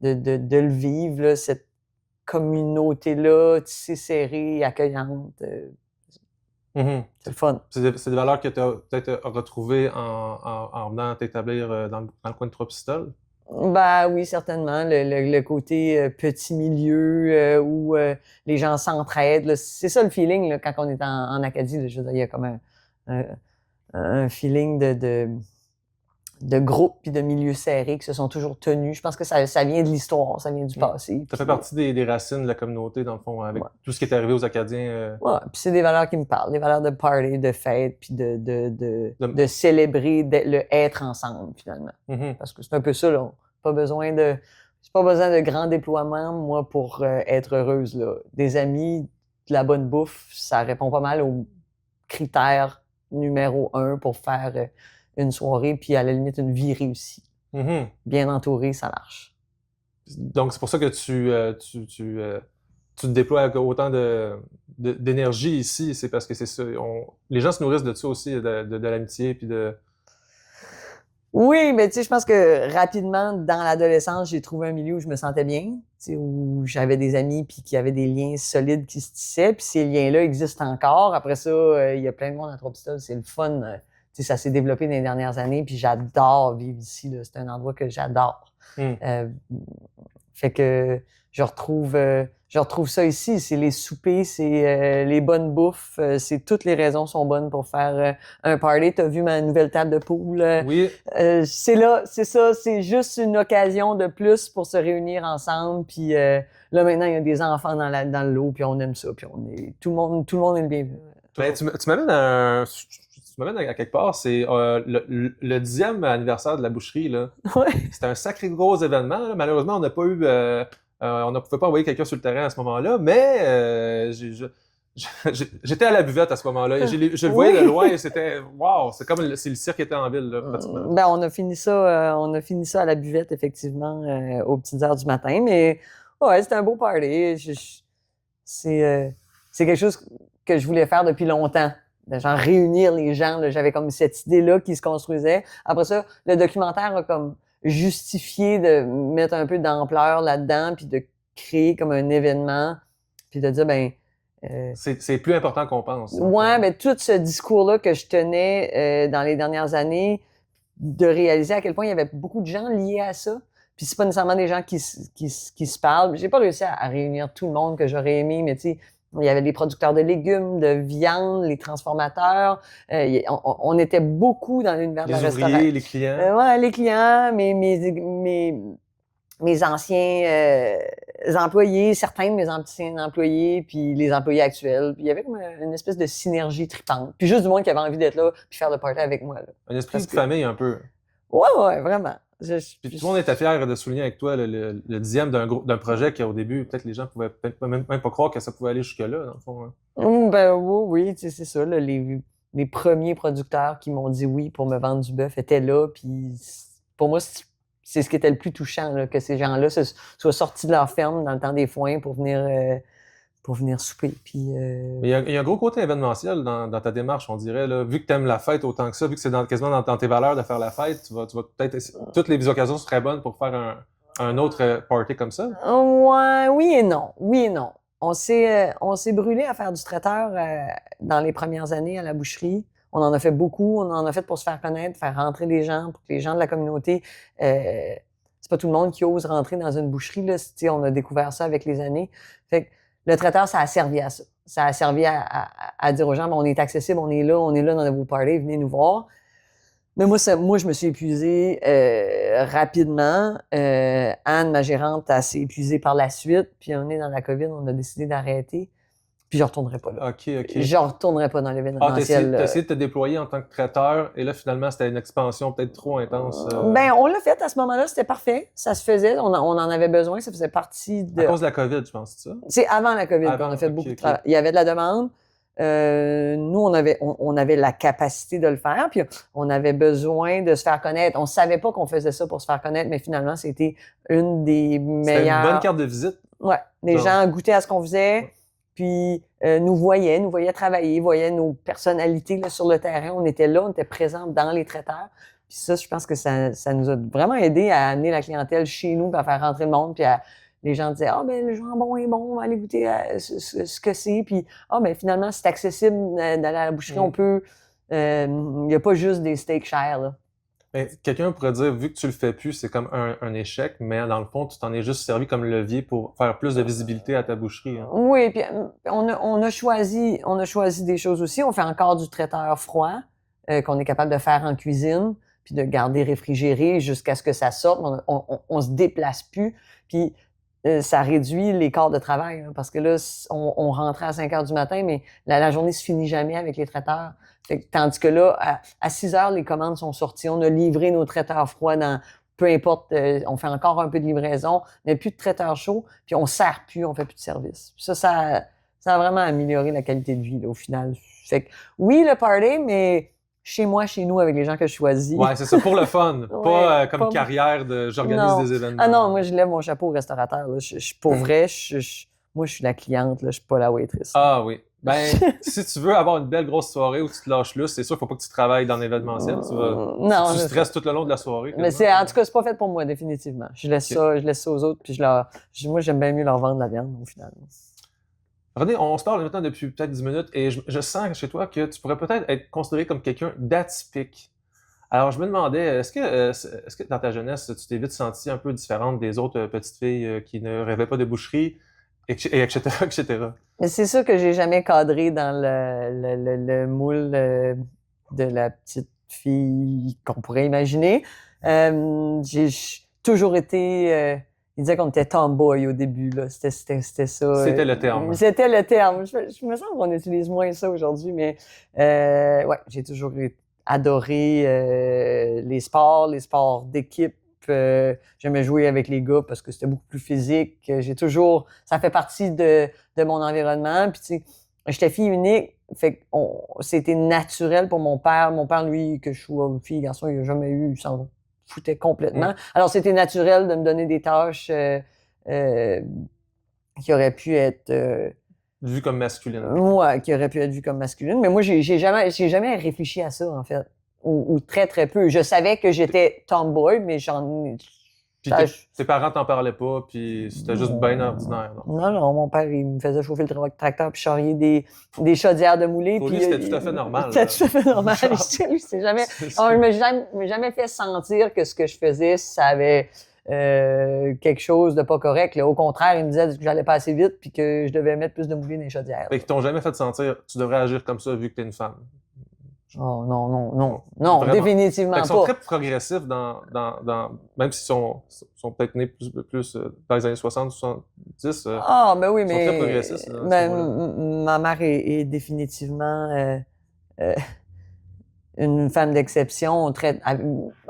le vivre, là, cette communauté-là, tissée serrée, accueillante. C'est le fun. C'est des valeurs que tu as peut-être retrouvées en venant t'établir dans le coin de Trois-Pistoles? Oui, certainement. Le côté petit milieu où les gens s'entraident. Là. C'est ça le feeling là, quand on est en Acadie. Là, je veux dire, il y a comme un feeling de groupe puis de milieu serré qui se sont toujours tenus. Je pense que ça vient de l'histoire, ça vient du passé. Ça fait partie des racines de la communauté, dans le fond, avec tout ce qui est arrivé aux Acadiens. Oui, puis c'est des valeurs qui me parlent, des valeurs de party, de fête, puis de célébrer le être ensemble, finalement. Parce que c'est un peu ça, là. Pas besoin de grands déploiements, moi, pour être heureuse, là. Des amis, de la bonne bouffe, ça répond pas mal aux critères numéro 1 pour faire une soirée, puis à la limite, une vie réussie. Bien entourée, ça marche. Donc, c'est pour ça que tu te déploies avec autant d'énergie ici. C'est parce que c'est ça. Les gens se nourrissent de ça aussi, de l'amitié, puis de... Oui, mais tu sais, je pense que rapidement, dans l'adolescence, j'ai trouvé un milieu où je me sentais bien, tu sais, où j'avais des amis puis qui avaient des liens solides qui se tissaient, puis ces liens-là existent encore. Après ça, il y a plein de monde à Trois-Pistoles, c'est le fun. Tu sais, ça s'est développé dans les dernières années, puis j'adore vivre ici, là. C'est un endroit que j'adore. Fait que je retrouve ça ici. C'est les soupers, c'est les bonnes bouffes, c'est toutes les raisons sont bonnes pour faire un party. T'as vu ma nouvelle table de pool? Oui. C'est ça, c'est juste une occasion de plus pour se réunir ensemble. Puis là maintenant, il y a des enfants dans le lot, puis on aime ça, puis tout le monde est le bienvenu. Ben, tu m'amènes à quelque part, c'est le 10e anniversaire de la boucherie, là. Ouais. C'était un sacré gros événement, là. Malheureusement, on n'a pas eu... on ne pouvait pas envoyer quelqu'un sur le terrain à ce moment-là, mais j'étais à la buvette à ce moment-là. Je le voyais de loin et c'était... Wow! C'est comme si le cirque était en ville, là, pratiquement. On a fini ça à la buvette, effectivement, aux petites heures du matin, mais ouais, c'était un beau party. C'est quelque chose que je voulais faire depuis longtemps. De genre réunir les gens, là. J'avais comme cette idée-là qui se construisait. Après ça, le documentaire a comme justifié de mettre un peu d'ampleur là-dedans, puis de créer comme un événement, puis de dire, c'est plus important qu'on pense. Ouais, mais tout ce discours-là que je tenais dans les dernières années, de réaliser à quel point il y avait beaucoup de gens liés à ça, Puis c'est pas nécessairement des gens qui se parlent. J'ai pas réussi à réunir tout le monde que j'aurais aimé, mais tu sais, il y avait des producteurs de légumes, de viande, les transformateurs. On était beaucoup dans l'univers de la restauration. Les ouvriers, les clients. Ouais, les clients, mes anciens employés, certains de mes anciens employés, puis les employés actuels. Puis il y avait comme une espèce de synergie tripante. Puis juste du monde qui avait envie d'être là puis faire le party avec moi. Là. Un esprit de famille un peu. Ouais, vraiment. Puis tout le monde était fier de souligner avec toi le 10e d'un projet qui, au début, peut-être les gens pouvaient même pas croire que ça pouvait aller jusque-là, dans le fond. Hein. Ben oui, tu sais, c'est ça. Là, les premiers producteurs qui m'ont dit oui pour me vendre du bœuf étaient là. Puis pour moi, c'est ce qui était le plus touchant, là, que ces gens-là soient sortis de leur ferme dans le temps des foins pour venir souper. Puis, Il y a un gros côté événementiel dans ta démarche, on dirait. Là. Vu que tu aimes la fête autant que ça, vu que c'est quasiment dans tes valeurs de faire la fête, tu vas peut-être toutes les occasions seraient bonnes pour faire un autre party comme ça. Ouais, oui et non. Oui et non. On s'est brûlé à faire du traiteur dans les premières années à la boucherie. On en a fait beaucoup. On en a fait pour se faire connaître, faire rentrer les gens, pour que les gens de la communauté... c'est pas tout le monde qui ose rentrer dans une boucherie. Là. On a découvert ça avec les années. Fait que le traiteur, ça a servi à ça. Ça a servi à dire aux gens, on est accessible, on est là dans vos parties, venez nous voir. Mais moi, je me suis épuisée rapidement. Anne, ma gérante, s'est épuisée par la suite. Puis on est dans la COVID, on a décidé d'arrêter. Puis je retournerai pas là. OK. Je retournerai pas dans l'événementiel. T'as essayé de te déployer en tant que traiteur, et là, finalement, c'était une expansion peut-être trop intense. Ben, on l'a fait à ce moment-là, c'était parfait. Ça se faisait, on en avait besoin, ça faisait partie de... À cause de la COVID, je pense, c'est ça? C'est avant la COVID qu'on a fait beaucoup de travail. Il y avait de la demande. Nous, on avait la capacité de le faire, puis on avait besoin de se faire connaître. On savait pas qu'on faisait ça pour se faire connaître, mais finalement, c'était une des meilleures... C'était une bonne carte de visite. Ouais. Les gens goûtaient à ce qu'on faisait. Puis nous voyaient travailler, voyaient nos personnalités là, sur le terrain. On était là, on était présents dans les traiteurs. Puis ça, je pense que ça nous a vraiment aidé à amener la clientèle chez nous, puis à faire rentrer le monde. Puis les gens disaient « Ah, ben le jambon est bon, on va aller goûter ce que c'est. » Puis « Ah, ben finalement, c'est accessible d'aller à la boucherie, on peut... Il n'y a pas juste des steaks chers, là. » Mais quelqu'un pourrait dire, vu que tu le fais plus, c'est comme un échec, mais dans le fond, tu t'en es juste servi comme levier pour faire plus de visibilité à ta boucherie. Hein. Oui, puis on a choisi des choses aussi. On fait encore du traiteur froid qu'on est capable de faire en cuisine, puis de garder réfrigéré jusqu'à ce que ça sorte. On se déplace plus, puis ça réduit les quarts de travail, hein, parce que là, on rentrait à 5 heures du matin, mais la journée se finit jamais avec les traiteurs. Tandis que là, à 6 heures, les commandes sont sorties. On a livré nos traiteurs froids dans... Peu importe, on fait encore un peu de livraison, mais plus de traiteurs chauds, puis on sert plus, on fait plus de service. Puis ça a vraiment amélioré la qualité de vie, là, au final. Fait que, oui, le party, mais chez nous, avec les gens que je choisis. Ouais, c'est ça, pour le fun, Ouais, comme carrière j'organise des événements. Ah non, moi, je lève mon chapeau au restaurateur. Là. Je suis pour vrai, moi, je suis la cliente, là, je suis pas la waitress. Ah oui. Ben, si tu veux avoir une belle grosse soirée où tu te lâches lousse, c'est sûr qu'il faut pas que tu travailles dans l'événementiel. Tu stresses tout le long de la soirée. Mais en tout cas, c'est pas fait pour moi, définitivement. Je laisse ça aux autres, puis moi, j'aime bien mieux leur vendre de la viande, au final. René, on se parle maintenant depuis peut-être 10 minutes, et je sens chez toi que tu pourrais peut-être être considéré comme quelqu'un d'atypique. Alors, je me demandais, est-ce que dans ta jeunesse, tu t'es vite sentie un peu différente des autres petites filles qui ne rêvaient pas de boucherie, etc., etc.? Mais c'est sûr que j'ai jamais cadré dans le moule de la petite fille qu'on pourrait imaginer. J'ai toujours été... il disait qu'on était tomboy au début, là. C'était ça. C'était le terme. C'était le terme. Je me sens qu'on utilise moins ça aujourd'hui, mais ouais, j'ai toujours adoré les sports d'équipe. J'aimais jouer avec les gars parce que c'était beaucoup plus physique. Ça fait partie de mon environnement. Puis tu sais, j'étais fille unique, fait que c'était naturel pour mon père. Mon père, lui, que je sois fille, garçon, il n'a jamais eu, il s'en foutait complètement. Alors c'était naturel de me donner des tâches qui auraient pu être vues comme masculines. Ouais, qui auraient pu être vues comme masculines. Mais moi, j'ai jamais réfléchi à ça, en fait. Ou très, très peu. Je savais que j'étais tomboy, mais Puis tes parents t'en parlaient pas, puis c'était juste bien ordinaire. Non, mon père, il me faisait chauffer le tracteur puis charrier des chaudières de moulée. Pour lui, c'était tout à fait normal. C'était tout à fait normal. C'est jamais... On ne m'a jamais fait sentir que ce que je faisais, ça avait quelque chose de pas correct. Là. Au contraire, ils me disaient que j'allais pas assez vite puis que je devais mettre plus de mouline dans les chaudières. Fait qu'ils t'ont jamais fait sentir tu devrais agir comme ça vu que t'es une femme. Oh, non, Vraiment. définitivement Fait qu'ils sont pas. très progressifs même s'ils sont peut-être nés plus dans les années 60, 70. Ah, ben oui, ils sont mais très progressistes, à ce ma mère est définitivement une femme d'exception,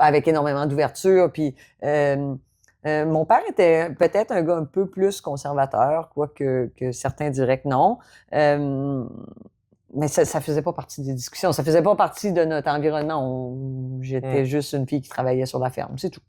avec énormément d'ouverture. Puis mon père était peut-être un gars un peu plus conservateur, quoique que certains diraient que non. Mais ça faisait pas partie des discussions. Ça faisait pas partie de notre environnement. J'étais juste une fille qui travaillait sur la ferme, c'est tout.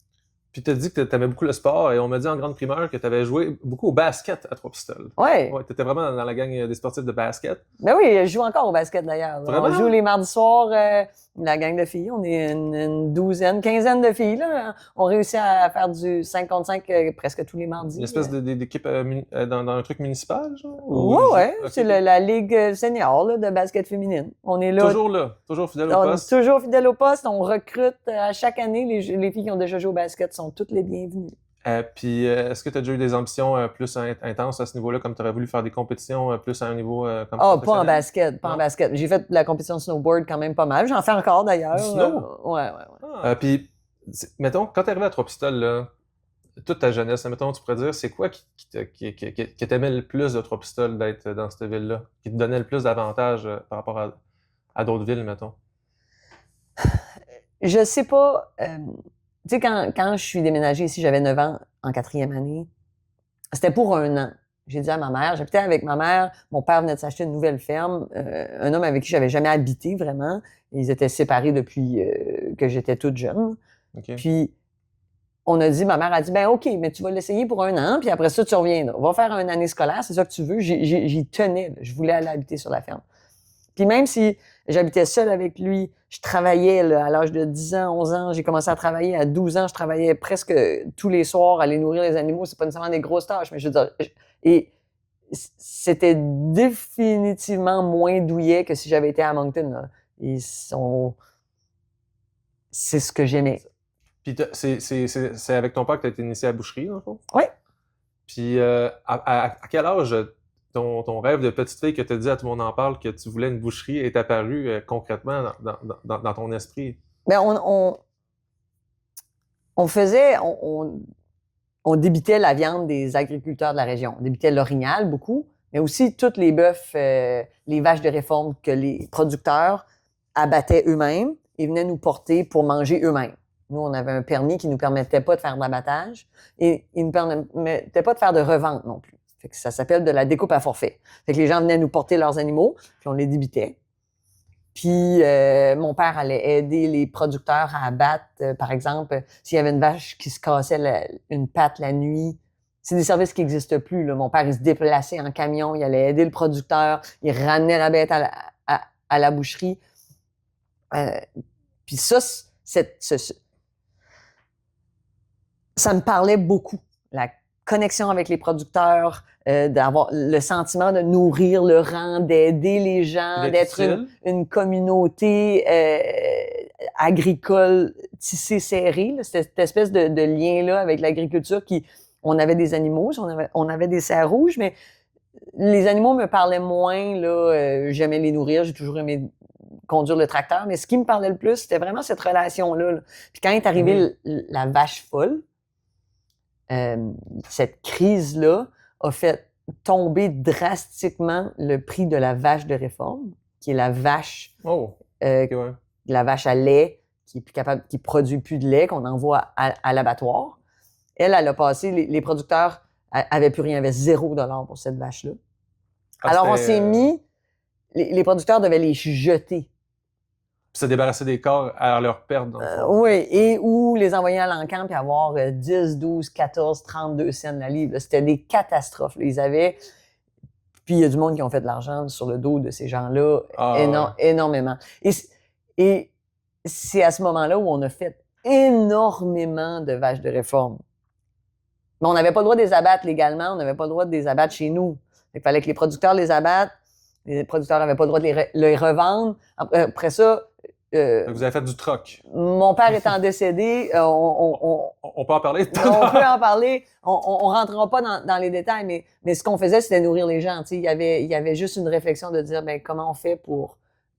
Puis tu as dit que tu aimais beaucoup le sport et on m'a dit en grande primeur que tu avais joué beaucoup au basket à Trois-Pistoles. Ouais. Ouais, tu étais vraiment dans la gang des sportifs de basket. Ben oui, je joue encore au basket d'ailleurs. Vraiment? On joue les mardis soirs, la gang de filles. On est une douzaine, quinzaine de filles. Là. On réussit à faire du 5 contre 5 presque tous les mardis. Une espèce d'équipe dans un truc municipal, genre? Ouais. Okay. C'est la Ligue senior là, de basket féminine. On est là. Toujours là, toujours fidèle au poste. Toujours fidèle au poste. On recrute à chaque année. Les filles qui ont déjà joué au basket sont toutes les bienvenues. Puis, est-ce que tu as déjà eu des ambitions plus intenses à ce niveau-là, comme tu aurais voulu faire des compétitions plus à un niveau comme pas en professionnel? basket, pas en basket. J'ai fait de la compétition de snowboard quand même pas mal. J'en fais encore d'ailleurs. Du snow? Ouais. Puis, mettons, quand tu es arrivé à Trois-Pistoles, là, toute ta jeunesse, mettons, tu pourrais dire, c'est quoi qui t'aimait le plus de Trois-Pistoles d'être dans cette ville-là, qui te donnait le plus d'avantages par rapport à d'autres villes, mettons? Je sais pas. Tu sais, quand je suis déménagée ici, j'avais 9 ans en 4e année. C'était pour 1 an. J'ai dit à ma mère, j'habitais avec ma mère, mon père venait de s'acheter une nouvelle ferme, un homme avec qui j'avais jamais habité vraiment. Ils étaient séparés depuis que j'étais toute jeune. Okay. Puis, ma mère a dit, ben OK, mais tu vas l'essayer pour 1 an, puis après ça, tu reviendras. On va faire une année scolaire, c'est ça que tu veux. J'y tenais, là. Je voulais aller habiter sur la ferme. Puis même si j'habitais seule avec lui, je travaillais là, à l'âge de 10 ans, 11 ans. J'ai commencé à travailler à 12 ans. Je travaillais presque tous les soirs, aller nourrir les animaux. C'est pas nécessairement des grosses tâches, mais je veux dire... Et c'était définitivement moins douillet que si j'avais été à Moncton. Là. C'est ce que j'aimais. Puis c'est avec ton père que tu as été initié à la boucherie, dans le fond? Oui. Puis à quel âge ton rêve de petite fille que tu as dit à tout le monde en parle que tu voulais une boucherie est apparu concrètement dans ton esprit? Bien, on débitait la viande des agriculteurs de la région. On débitait l'orignal beaucoup, mais aussi toutes les bœufs, les vaches de réforme que les producteurs abattaient eux-mêmes et venaient nous porter pour manger eux-mêmes. Nous, on avait un permis qui ne nous permettait pas de faire de l'abattage et il ne nous permettait pas de faire de revente non plus. Fait que ça s'appelle de la découpe à forfait. Fait que les gens venaient nous porter leurs animaux, puis on les débitait. Puis mon père allait aider les producteurs à abattre, par exemple, s'il y avait une vache qui se cassait une patte la nuit. C'est des services qui n'existent plus. Là. Mon père, il se déplaçait en camion, il allait aider le producteur, il ramenait la bête à la boucherie. Puis ça me parlait beaucoup. La connexion avec les producteurs, d'avoir le sentiment de nourrir le rang, d'aider les gens, d'être une communauté agricole tissée serrée. Là, cette espèce de lien-là avec l'agriculture on avait des animaux, on avait des cerfs rouges, mais les animaux me parlaient moins. Là, j'aimais les nourrir, j'ai toujours aimé conduire le tracteur, mais ce qui me parlait le plus, c'était vraiment cette relation-là. Là. Puis quand est arrivée la vache folle, cette crise-là a fait tomber drastiquement le prix de la vache de réforme, qui est la vache, la vache à lait, qui est plus capable, qui produit plus de lait, qu'on envoie à l'abattoir. Elle a passé, les producteurs avaient plus rien, avaient $0 pour cette vache-là. Alors on s'est mis, les producteurs devaient les jeter. Puis se débarrasser des corps à leur perte. Oui, et ou les envoyer à l'encamp et avoir 10, 12, 14, 32 cents la livre. Là. C'était des catastrophes. Là. Ils avaient... Puis il y a du monde qui ont fait de l'argent sur le dos de ces gens-là, énormément. Et c'est à ce moment-là où on a fait énormément de vaches de réforme. Mais on n'avait pas le droit de les abattre légalement, on n'avait pas le droit de les abattre chez nous. Il fallait que les producteurs les abattent. Les producteurs n'avaient pas le droit de les revendre. Après ça, Vous avez fait du troc. Mon père étant décédé, On peut en parler? on peut en parler. On rentrera pas dans les détails, mais ce qu'on faisait, c'était nourrir les gens. Il y avait juste une réflexion de dire, ben comment on fait pour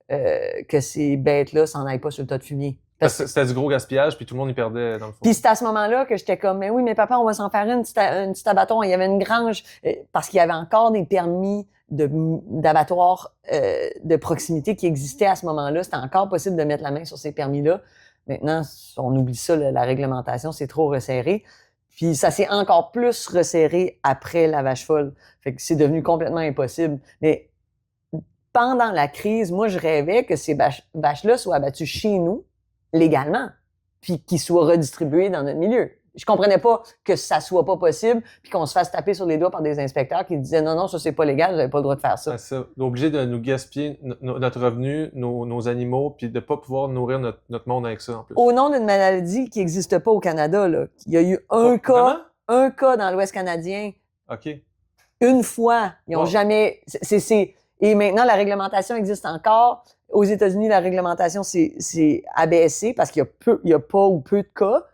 que ces bêtes-là s'en aillent pas sur le tas de fumier. Parce que c'était du gros gaspillage, puis tout le monde y perdait, dans le fond. Puis c'est à ce moment-là que j'étais comme, mais oui, mais papa, on va s'en faire une petite abattoir. Il y avait une grange, parce qu'il y avait encore des permis d'abattoir de proximité qui existaient à ce moment-là. C'était encore possible de mettre la main sur ces permis-là. Maintenant, on oublie ça, la réglementation, c'est trop resserré. Puis ça s'est encore plus resserré après la vache folle. Fait que c'est devenu complètement impossible. Mais pendant la crise, moi, je rêvais que ces vaches-là soient abattues chez nous, légalement, puis qu'ils soient redistribués dans notre milieu. Je comprenais pas que ça soit pas possible, puis qu'on se fasse taper sur les doigts par des inspecteurs qui disaient non, ça c'est pas légal, vous n'avez pas le droit de faire ça. C'est obligé de nous gaspiller notre revenu, nos animaux, puis de pas pouvoir nourrir notre monde avec ça en plus. Au nom d'une maladie qui n'existe pas au Canada, là, il y a eu un cas dans l'Ouest canadien. OK. Une fois, ils ont jamais. Et maintenant, la réglementation existe encore. Aux États-Unis, la réglementation c'est abaissé parce qu'il y a pas ou peu de cas.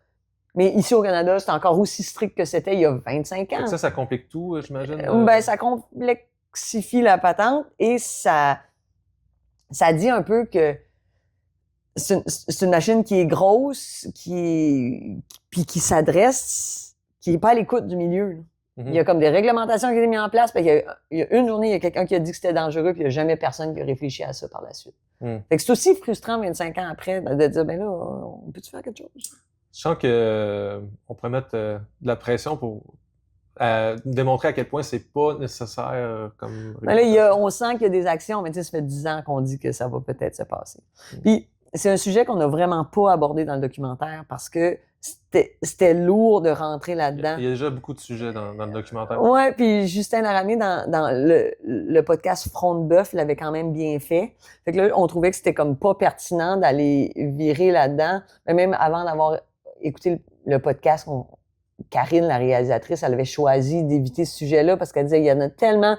Mais ici au Canada, c'est encore aussi strict que c'était il y a 25 ans. Ça complique tout, j'imagine. Ben, ça complexifie la patente et ça dit un peu que c'est une machine qui est grosse, puis qui s'adresse, qui n'est pas à l'écoute du milieu. Là. Il y a comme des réglementations qui ont été mises en place. Il y a une journée, il y a quelqu'un qui a dit que c'était dangereux, puis il n'y a jamais personne qui a réfléchi à ça par la suite. Fait que c'est aussi frustrant 25 ans après de dire, ben là, on peut-tu faire quelque chose? Je sens que on pourrait mettre de la pression pour démontrer à quel point c'est pas nécessaire comme... Ben là, on sent qu'il y a des actions, mais tu sais, ça fait 10 ans qu'on dit que ça va peut-être se passer. Puis c'est un sujet qu'on n'a vraiment pas abordé dans le documentaire parce que c'était lourd de rentrer là-dedans. Il y a déjà beaucoup de sujets dans le documentaire. Ouais, puis Justin Laramie, dans le podcast Front de bœuf, l'avait quand même bien fait. Fait que là, on trouvait que c'était comme pas pertinent d'aller virer là-dedans. Mais même avant d'avoir écouté le podcast, Karine, la réalisatrice, elle avait choisi d'éviter ce sujet-là parce qu'elle disait, il y en a tellement,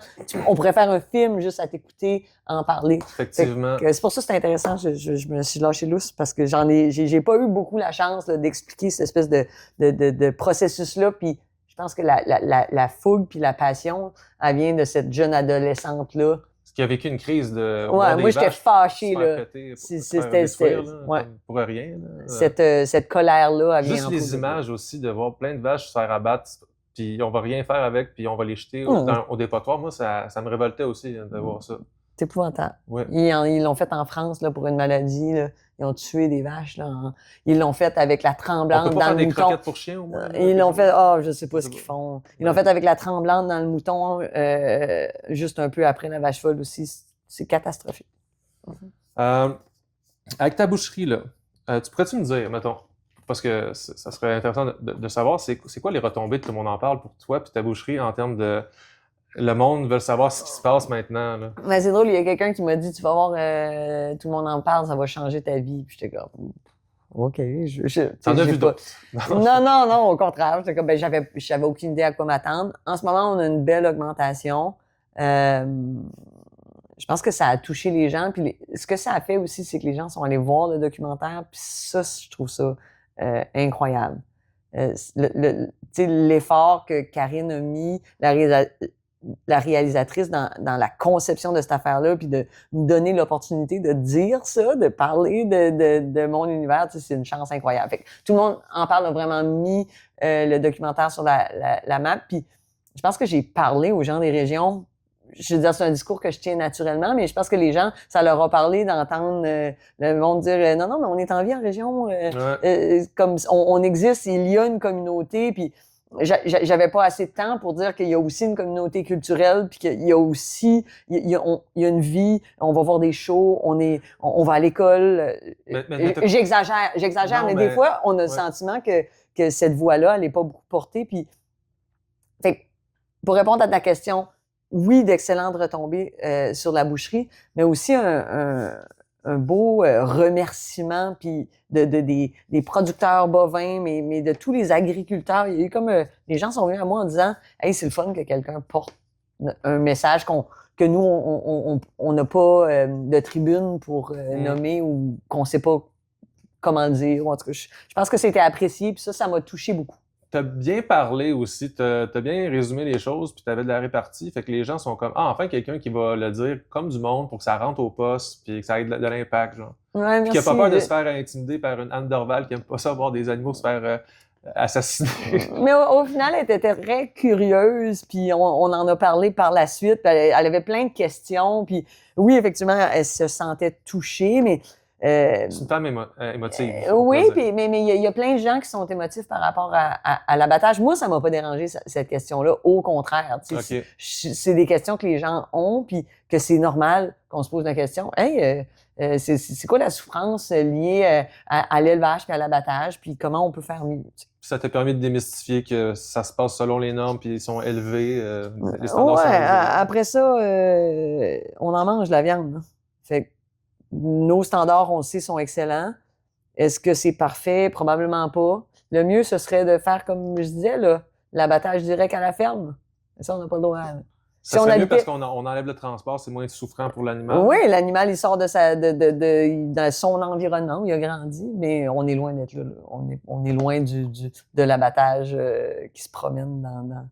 on pourrait faire un film juste à t'écouter, en parler. Effectivement. C'est pour ça que c'est intéressant, je me suis lâché lousse parce que j'ai pas eu beaucoup la chance là, d'expliquer cette espèce de processus-là, puis je pense que la fougue puis la passion, elle vient de cette jeune adolescente-là. Qui a vécu une crise de... Ouais, moi j'étais fâché, là. C'était pour rien. Là. Cette colère-là, elle vient juste les images aussi, de voir plein de vaches se faire abattre, puis on va rien faire avec, puis on va les jeter au dépotoir. Moi, ça me révoltait aussi de voir ça. C'est épouvantable. Ouais. Ils l'ont fait en France là, pour une maladie. Là. Ils ont tué des vaches. Là. Ils l'ont fait avec la tremblante on peut pas dans faire le des mouton. Croquettes pour chiens, au moins, ils l'ont fait... je sais pas ce qu'ils font. Ils l'ont fait avec la tremblante dans le mouton, juste un peu après la vache folle aussi. C'est catastrophique. Avec ta boucherie, là, tu pourrais-tu me dire, mettons, parce que ça serait intéressant de savoir, c'est quoi les retombées de Tout le monde en parle pour toi puis ta boucherie en termes de... Le monde veut savoir ce qui se passe maintenant. Là. Ben, c'est drôle, il y a quelqu'un qui m'a dit, tu vas voir, tout le monde en parle, ça va changer ta vie. Puis j'étais comme, OK. T'en as vu d'autres? Non, au contraire. J'étais comme, j'avais aucune idée à quoi m'attendre. En ce moment, on a une belle augmentation. Je pense que ça a touché les gens. Puis ce que ça a fait aussi, c'est que les gens sont allés voir le documentaire. Puis ça, je trouve ça incroyable. L'effort que Karine a mis, la réalisatrice dans la conception de cette affaire-là, puis de nous donner l'opportunité de dire ça, de parler de mon univers, c'est une chance incroyable. Fait que tout le monde en parle, a vraiment mis le documentaire sur la map. Puis je pense que j'ai parlé aux gens des régions. Je veux dire, c'est un discours que je tiens naturellement, mais je pense que les gens, ça leur a parlé d'entendre le monde dire non, mais on est en vie en région, comme on existe, il y a une communauté, puis j'avais pas assez de temps pour dire qu'il y a aussi une communauté culturelle, puis qu'il y a aussi il y a une vie, on va voir des shows, on va à l'école. J'exagère, mais des fois on a le sentiment que cette voix-là, elle est pas beaucoup portée. Puis, fait, pour répondre à ta question, oui, d'excellentes retombées sur la boucherie, mais aussi un beau remerciement puis des producteurs bovins, mais de tous les agriculteurs. Il y a eu comme les gens sont venus à moi en disant, hey, c'est le fun que quelqu'un porte un message que nous, on n'a pas de tribune pour nommer ou qu'on ne sait pas comment dire. En tout cas, je pense que c'était apprécié, puis ça m'a touché beaucoup. Tu as bien parlé aussi, tu as bien résumé les choses, puis tu avais de la répartie. Fait que les gens sont comme, enfin, quelqu'un qui va le dire comme du monde pour que ça rentre au poste, puis que ça ait de l'impact, genre. Ouais, Puis qui n'a pas peur de se faire intimider par une Anne Dorval qui n'aime pas ça voir des animaux se faire assassiner. Mais au final, elle était très curieuse, puis on en a parlé par la suite. Elle avait plein de questions, puis oui, effectivement, elle se sentait touchée, mais... c'est une femme émotive. Oui, mais il y a plein de gens qui sont émotifs par rapport à l'abattage. Moi, ça m'a pas dérangé, cette question-là. Au contraire. Okay. C'est des questions que les gens ont, puis que c'est normal qu'on se pose la question. Hey, c'est quoi la souffrance liée à l'élevage puis à l'abattage, puis comment on peut faire mieux? T'sais. Ça t'a permis de démystifier que ça se passe selon les normes, puis ils sont élevés. Les standards sont élevés. Après ça, on en mange la viande. Hein. Fait que nos standards, on le sait, sont excellents. Est-ce que c'est parfait? Probablement pas. Le mieux, ce serait de faire, comme je disais, l'abattage direct à la ferme. Mais ça, on n'a pas le droit. Ça serait mieux parce qu'on enlève le transport, c'est moins souffrant pour l'animal. Oui, l'animal, il sort de son environnement où il a grandi, mais on est loin d'être là. On est loin de l'abattage qui se promène dans...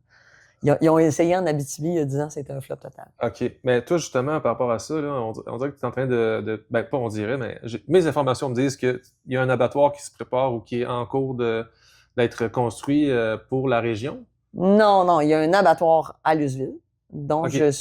Ils ont essayé en Abitibi il y a 10 ans, c'était un flop total. OK. Mais toi, justement, par rapport à ça, là, on dirait que tu es en train ben, pas on dirait, mais mes informations me disent qu'il y a un abattoir qui se prépare ou qui est en cours d'être construit pour la région. Non, il y a un abattoir à Luseville, dont okay.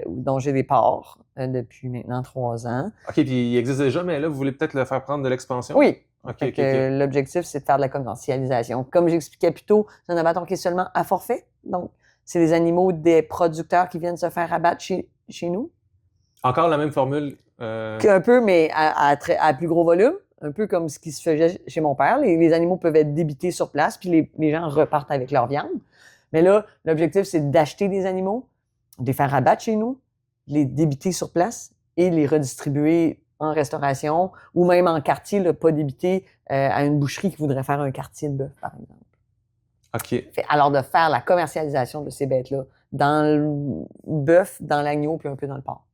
dont j'ai des parts depuis maintenant 3 ans. OK, puis il existe déjà, mais là, vous voulez peut-être le faire prendre de l'expansion? Oui. Okay. L'objectif, c'est de faire de la commercialisation. Comme j'expliquais plus tôt, c'est un abattoir qui est seulement à forfait. Donc, c'est les animaux des producteurs qui viennent se faire abattre chez nous. Encore la même formule? Un peu, mais à plus gros volume. Un peu comme ce qui se faisait chez mon père. Les animaux peuvent être débités sur place, puis les gens repartent avec leur viande. Mais là, l'objectif, c'est d'acheter des animaux, de les faire abattre chez nous, les débiter sur place et les redistribuer en restauration ou même en quartier, là, pas débité à une boucherie qui voudrait faire un quartier de bœuf, par exemple. OK. Alors, de faire la commercialisation de ces bêtes-là dans le bœuf, dans l'agneau, puis un peu dans le porc.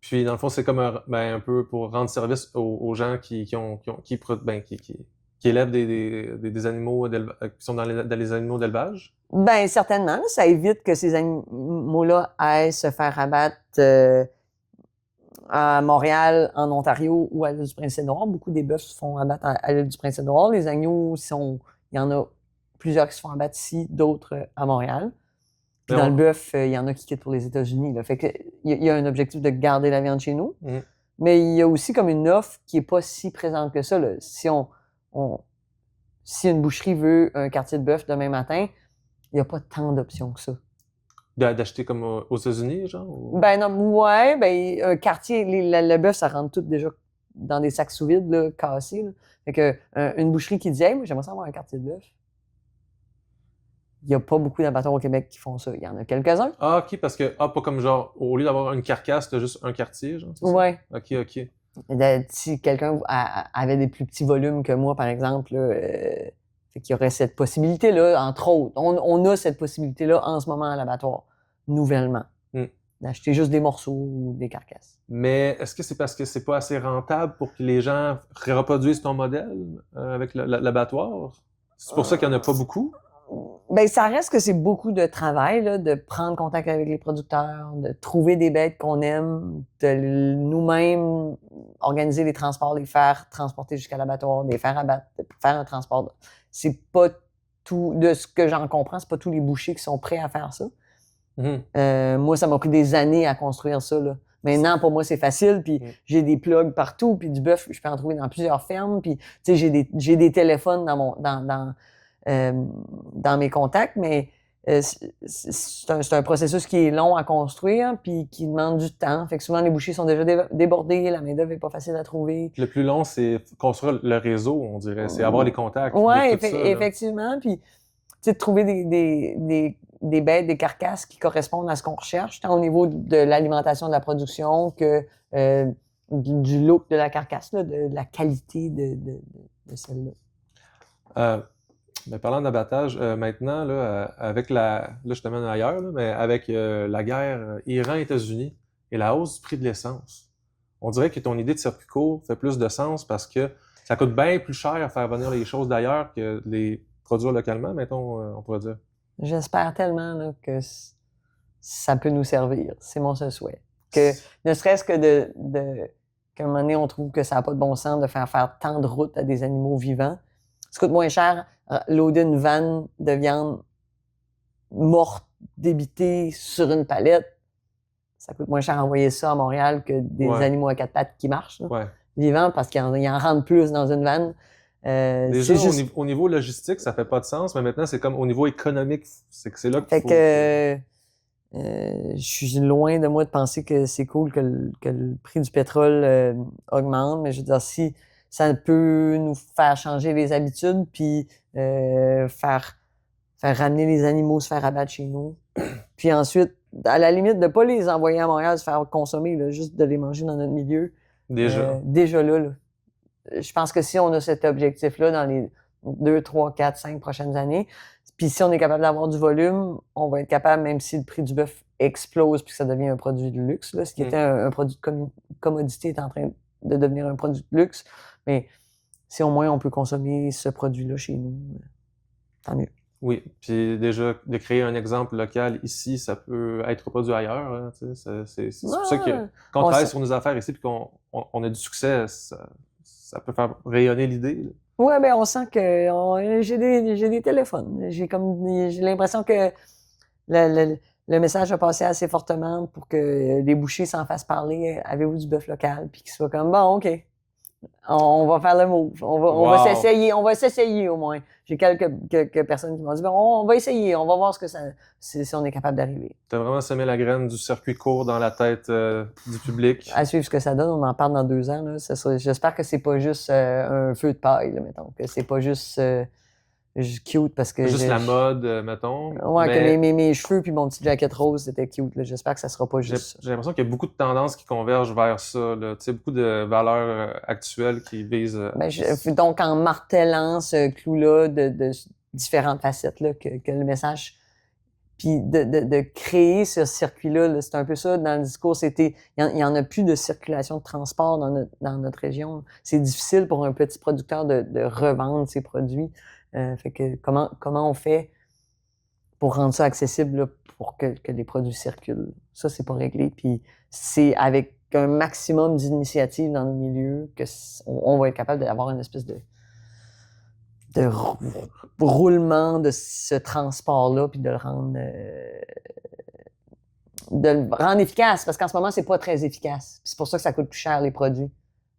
Puis, dans le fond, c'est comme un peu pour rendre service aux gens qui élèvent des animaux qui sont dans les animaux d'élevage? Bien, certainement. Ça évite que ces animaux-là aillent se faire abattre à Montréal, en Ontario ou à l'île du Prince-Édouard. Beaucoup des bœufs se font abattre à l'île du Prince-Édouard. Les agneaux, il y en a plusieurs qui se font abattre ici, d'autres à Montréal. Puis dans le bœuf, il y en a qui quittent pour les États-Unis. Là. Fait que il y a un objectif de garder la viande chez nous. Mm. Mais il y a aussi comme une offre qui n'est pas si présente que ça. Là. Si une boucherie veut un quartier de bœuf demain matin, il n'y a pas tant d'options que ça. D'acheter comme aux États-Unis, genre? Ou... Ben non, ouais, ben un quartier, le bœuf, ça rentre tout déjà dans des sacs sous vide, là, cassés. Là. Fait que une boucherie qui dit, hey, moi, j'aimerais ça avoir un quartier de bœuf. Il n'y a pas beaucoup d'abattoirs au Québec qui font ça. Il y en a quelques-uns. Ah, OK, parce que, pas comme genre, au lieu d'avoir une carcasse, t'as juste un quartier, genre? Ouais. OK. Si quelqu'un avait des plus petits volumes que moi, par exemple, fait qu'il y aurait cette possibilité-là, entre autres. On a cette possibilité-là en ce moment à l'abattoir, nouvellement. D'acheter juste des morceaux ou des carcasses. Mais est-ce que c'est parce que c'est pas assez rentable pour que les gens reproduisent ton modèle avec l'abattoir? C'est pour ça qu'il n'y en a pas beaucoup? Ben, ça reste que c'est beaucoup de travail, là, de prendre contact avec les producteurs, de trouver des bêtes qu'on aime, de nous-mêmes organiser les transports, les faire transporter jusqu'à l'abattoir, les faire abattre, faire un transport. C'est pas tout, de ce que j'en comprends, c'est pas tous les bouchers qui sont prêts à faire ça. Moi, ça m'a pris des années à construire ça, là. Maintenant, pour moi, c'est facile, puis j'ai des plugs partout, puis du bœuf, je peux en trouver dans plusieurs fermes, puis tu sais, j'ai des téléphones dans mes contacts, mais c'est un processus qui est long à construire puis qui demande du temps. Fait que souvent, les bouchers sont déjà débordés, la main-d'œuvre n'est pas facile à trouver. Le plus long, c'est construire le réseau, on dirait. C'est avoir les contacts. Oui, effectivement. Puis, tu sais, de trouver des bêtes, des carcasses qui correspondent à ce qu'on recherche, tant au niveau de l'alimentation, de la production que du look de la carcasse, là, de la qualité de celle-là. Mais parlant d'abattage, maintenant, là, avec là, je te mène ailleurs, là, mais avec la guerre Iran-États-Unis et la hausse du prix de l'essence, on dirait que ton idée de circuit court fait plus de sens parce que ça coûte bien plus cher à faire venir les choses d'ailleurs que de les produire localement, mettons, on pourrait dire. J'espère tellement là, que ça peut nous servir. C'est mon seul souhait. Que ne serait-ce que qu'à un moment donné, on trouve que ça n'a pas de bon sens de faire tant de routes à des animaux vivants. Ça coûte moins cher loader une vanne de viande morte, débitée sur une palette. Ça coûte moins cher envoyer ça à Montréal que des animaux à quatre pattes qui marchent, là, vivants, parce qu'ils en rentrent plus dans une vanne. Déjà, au niveau logistique, ça fait pas de sens, mais maintenant, c'est comme au niveau économique, c'est là qu'il faut... je suis loin de moi de penser que c'est cool que le prix du pétrole augmente, mais je veux dire, si ça peut nous faire changer les habitudes, puis faire ramener les animaux, se faire abattre chez nous, puis ensuite, à la limite, de pas les envoyer à Montréal, se faire consommer, là, juste de les manger dans notre milieu. Déjà là. Je pense que si on a cet objectif-là dans les 2, 3, 4, 5 prochaines années, puis si on est capable d'avoir du volume, on va être capable, même si le prix du bœuf explose puis que ça devient un produit de luxe, là, ce qui était un produit de commodité est en train de devenir un produit de luxe, mais si au moins on peut consommer ce produit-là chez nous, tant mieux. Oui, puis déjà, de créer un exemple local ici, ça peut être reproduit ailleurs. Hein, c'est pour ça que quand on travaille sur nos affaires ici et qu'on a du succès, ça peut faire rayonner l'idée. Oui, bien, on sent que j'ai des téléphones. J'ai l'impression que le message a passé assez fortement pour que les bouchers s'en fassent parler. Avez-vous du bœuf local? Puis qu'ils soient comme, bon, OK, on va faire le move. On va s'essayer. On va s'essayer au moins. J'ai quelques personnes qui m'ont dit, bon, on va essayer. On va voir si on est capable d'arriver. Tu as vraiment semé la graine du circuit court dans la tête du public. À suivre ce que ça donne. On en parle dans 2 ans. J'espère que c'est pas juste un feu de paille, là, mettons. Que c'est pas juste cute parce que... Juste la mode, mettons. Ouais, mais... que mes cheveux puis mon petit jacket rose, c'était cute. Là. J'espère que ça sera pas juste ça. J'ai l'impression qu'il y a beaucoup de tendances qui convergent vers ça. Tu sais, beaucoup de valeurs actuelles qui visent... Donc, en martelant ce clou-là de différentes facettes, là, que le message... Puis de créer ce circuit-là, là, c'est un peu ça, dans le discours, c'était... Il n'y en a plus de circulation de transport dans notre région. C'est difficile pour un petit producteur de revendre ses produits. Fait que comment on fait pour rendre ça accessible là, pour que les produits circulent? Ça, c'est pas réglé. Puis c'est avec un maximum d'initiatives dans nos milieux qu'on va être capable d'avoir une espèce de roulement de ce transport-là, puis de le rendre efficace, parce qu'en ce moment, c'est pas très efficace. Puis c'est pour ça que ça coûte plus cher, les produits.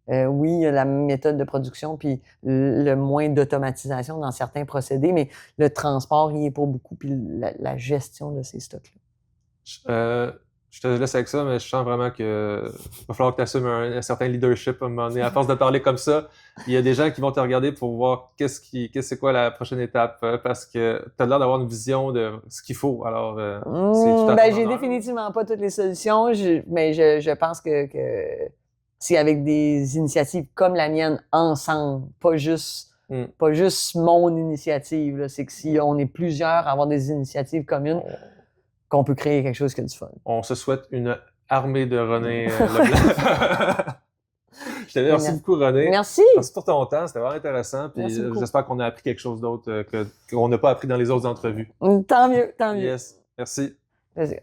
Oui, il y a la méthode de production, puis le moins d'automatisation dans certains procédés, mais le transport, il y est pour beaucoup, puis la gestion de ces stocks-là. Je te laisse avec ça, mais je sens vraiment que va falloir que tu assumes un certain leadership à un moment donné. À force de parler comme ça, il y a des gens qui vont te regarder pour voir c'est quoi la prochaine étape, parce que tu as l'air d'avoir une vision de ce qu'il faut. Alors, c'est tout à fait j'ai définitivement pas toutes les solutions, mais je pense que si avec des initiatives comme la mienne, ensemble, pas juste mon initiative, là, c'est que si on est plusieurs à avoir des initiatives communes, qu'on peut créer quelque chose qui a du fun. On se souhaite une armée de René Leblanc. Je te remercie beaucoup, René. Merci. Merci pour ton temps, c'était vraiment intéressant. Puis j'espère qu'on a appris quelque chose d'autre qu'on n'a pas appris dans les autres entrevues. Tant mieux, tant mieux. Yes, merci. Plaisir.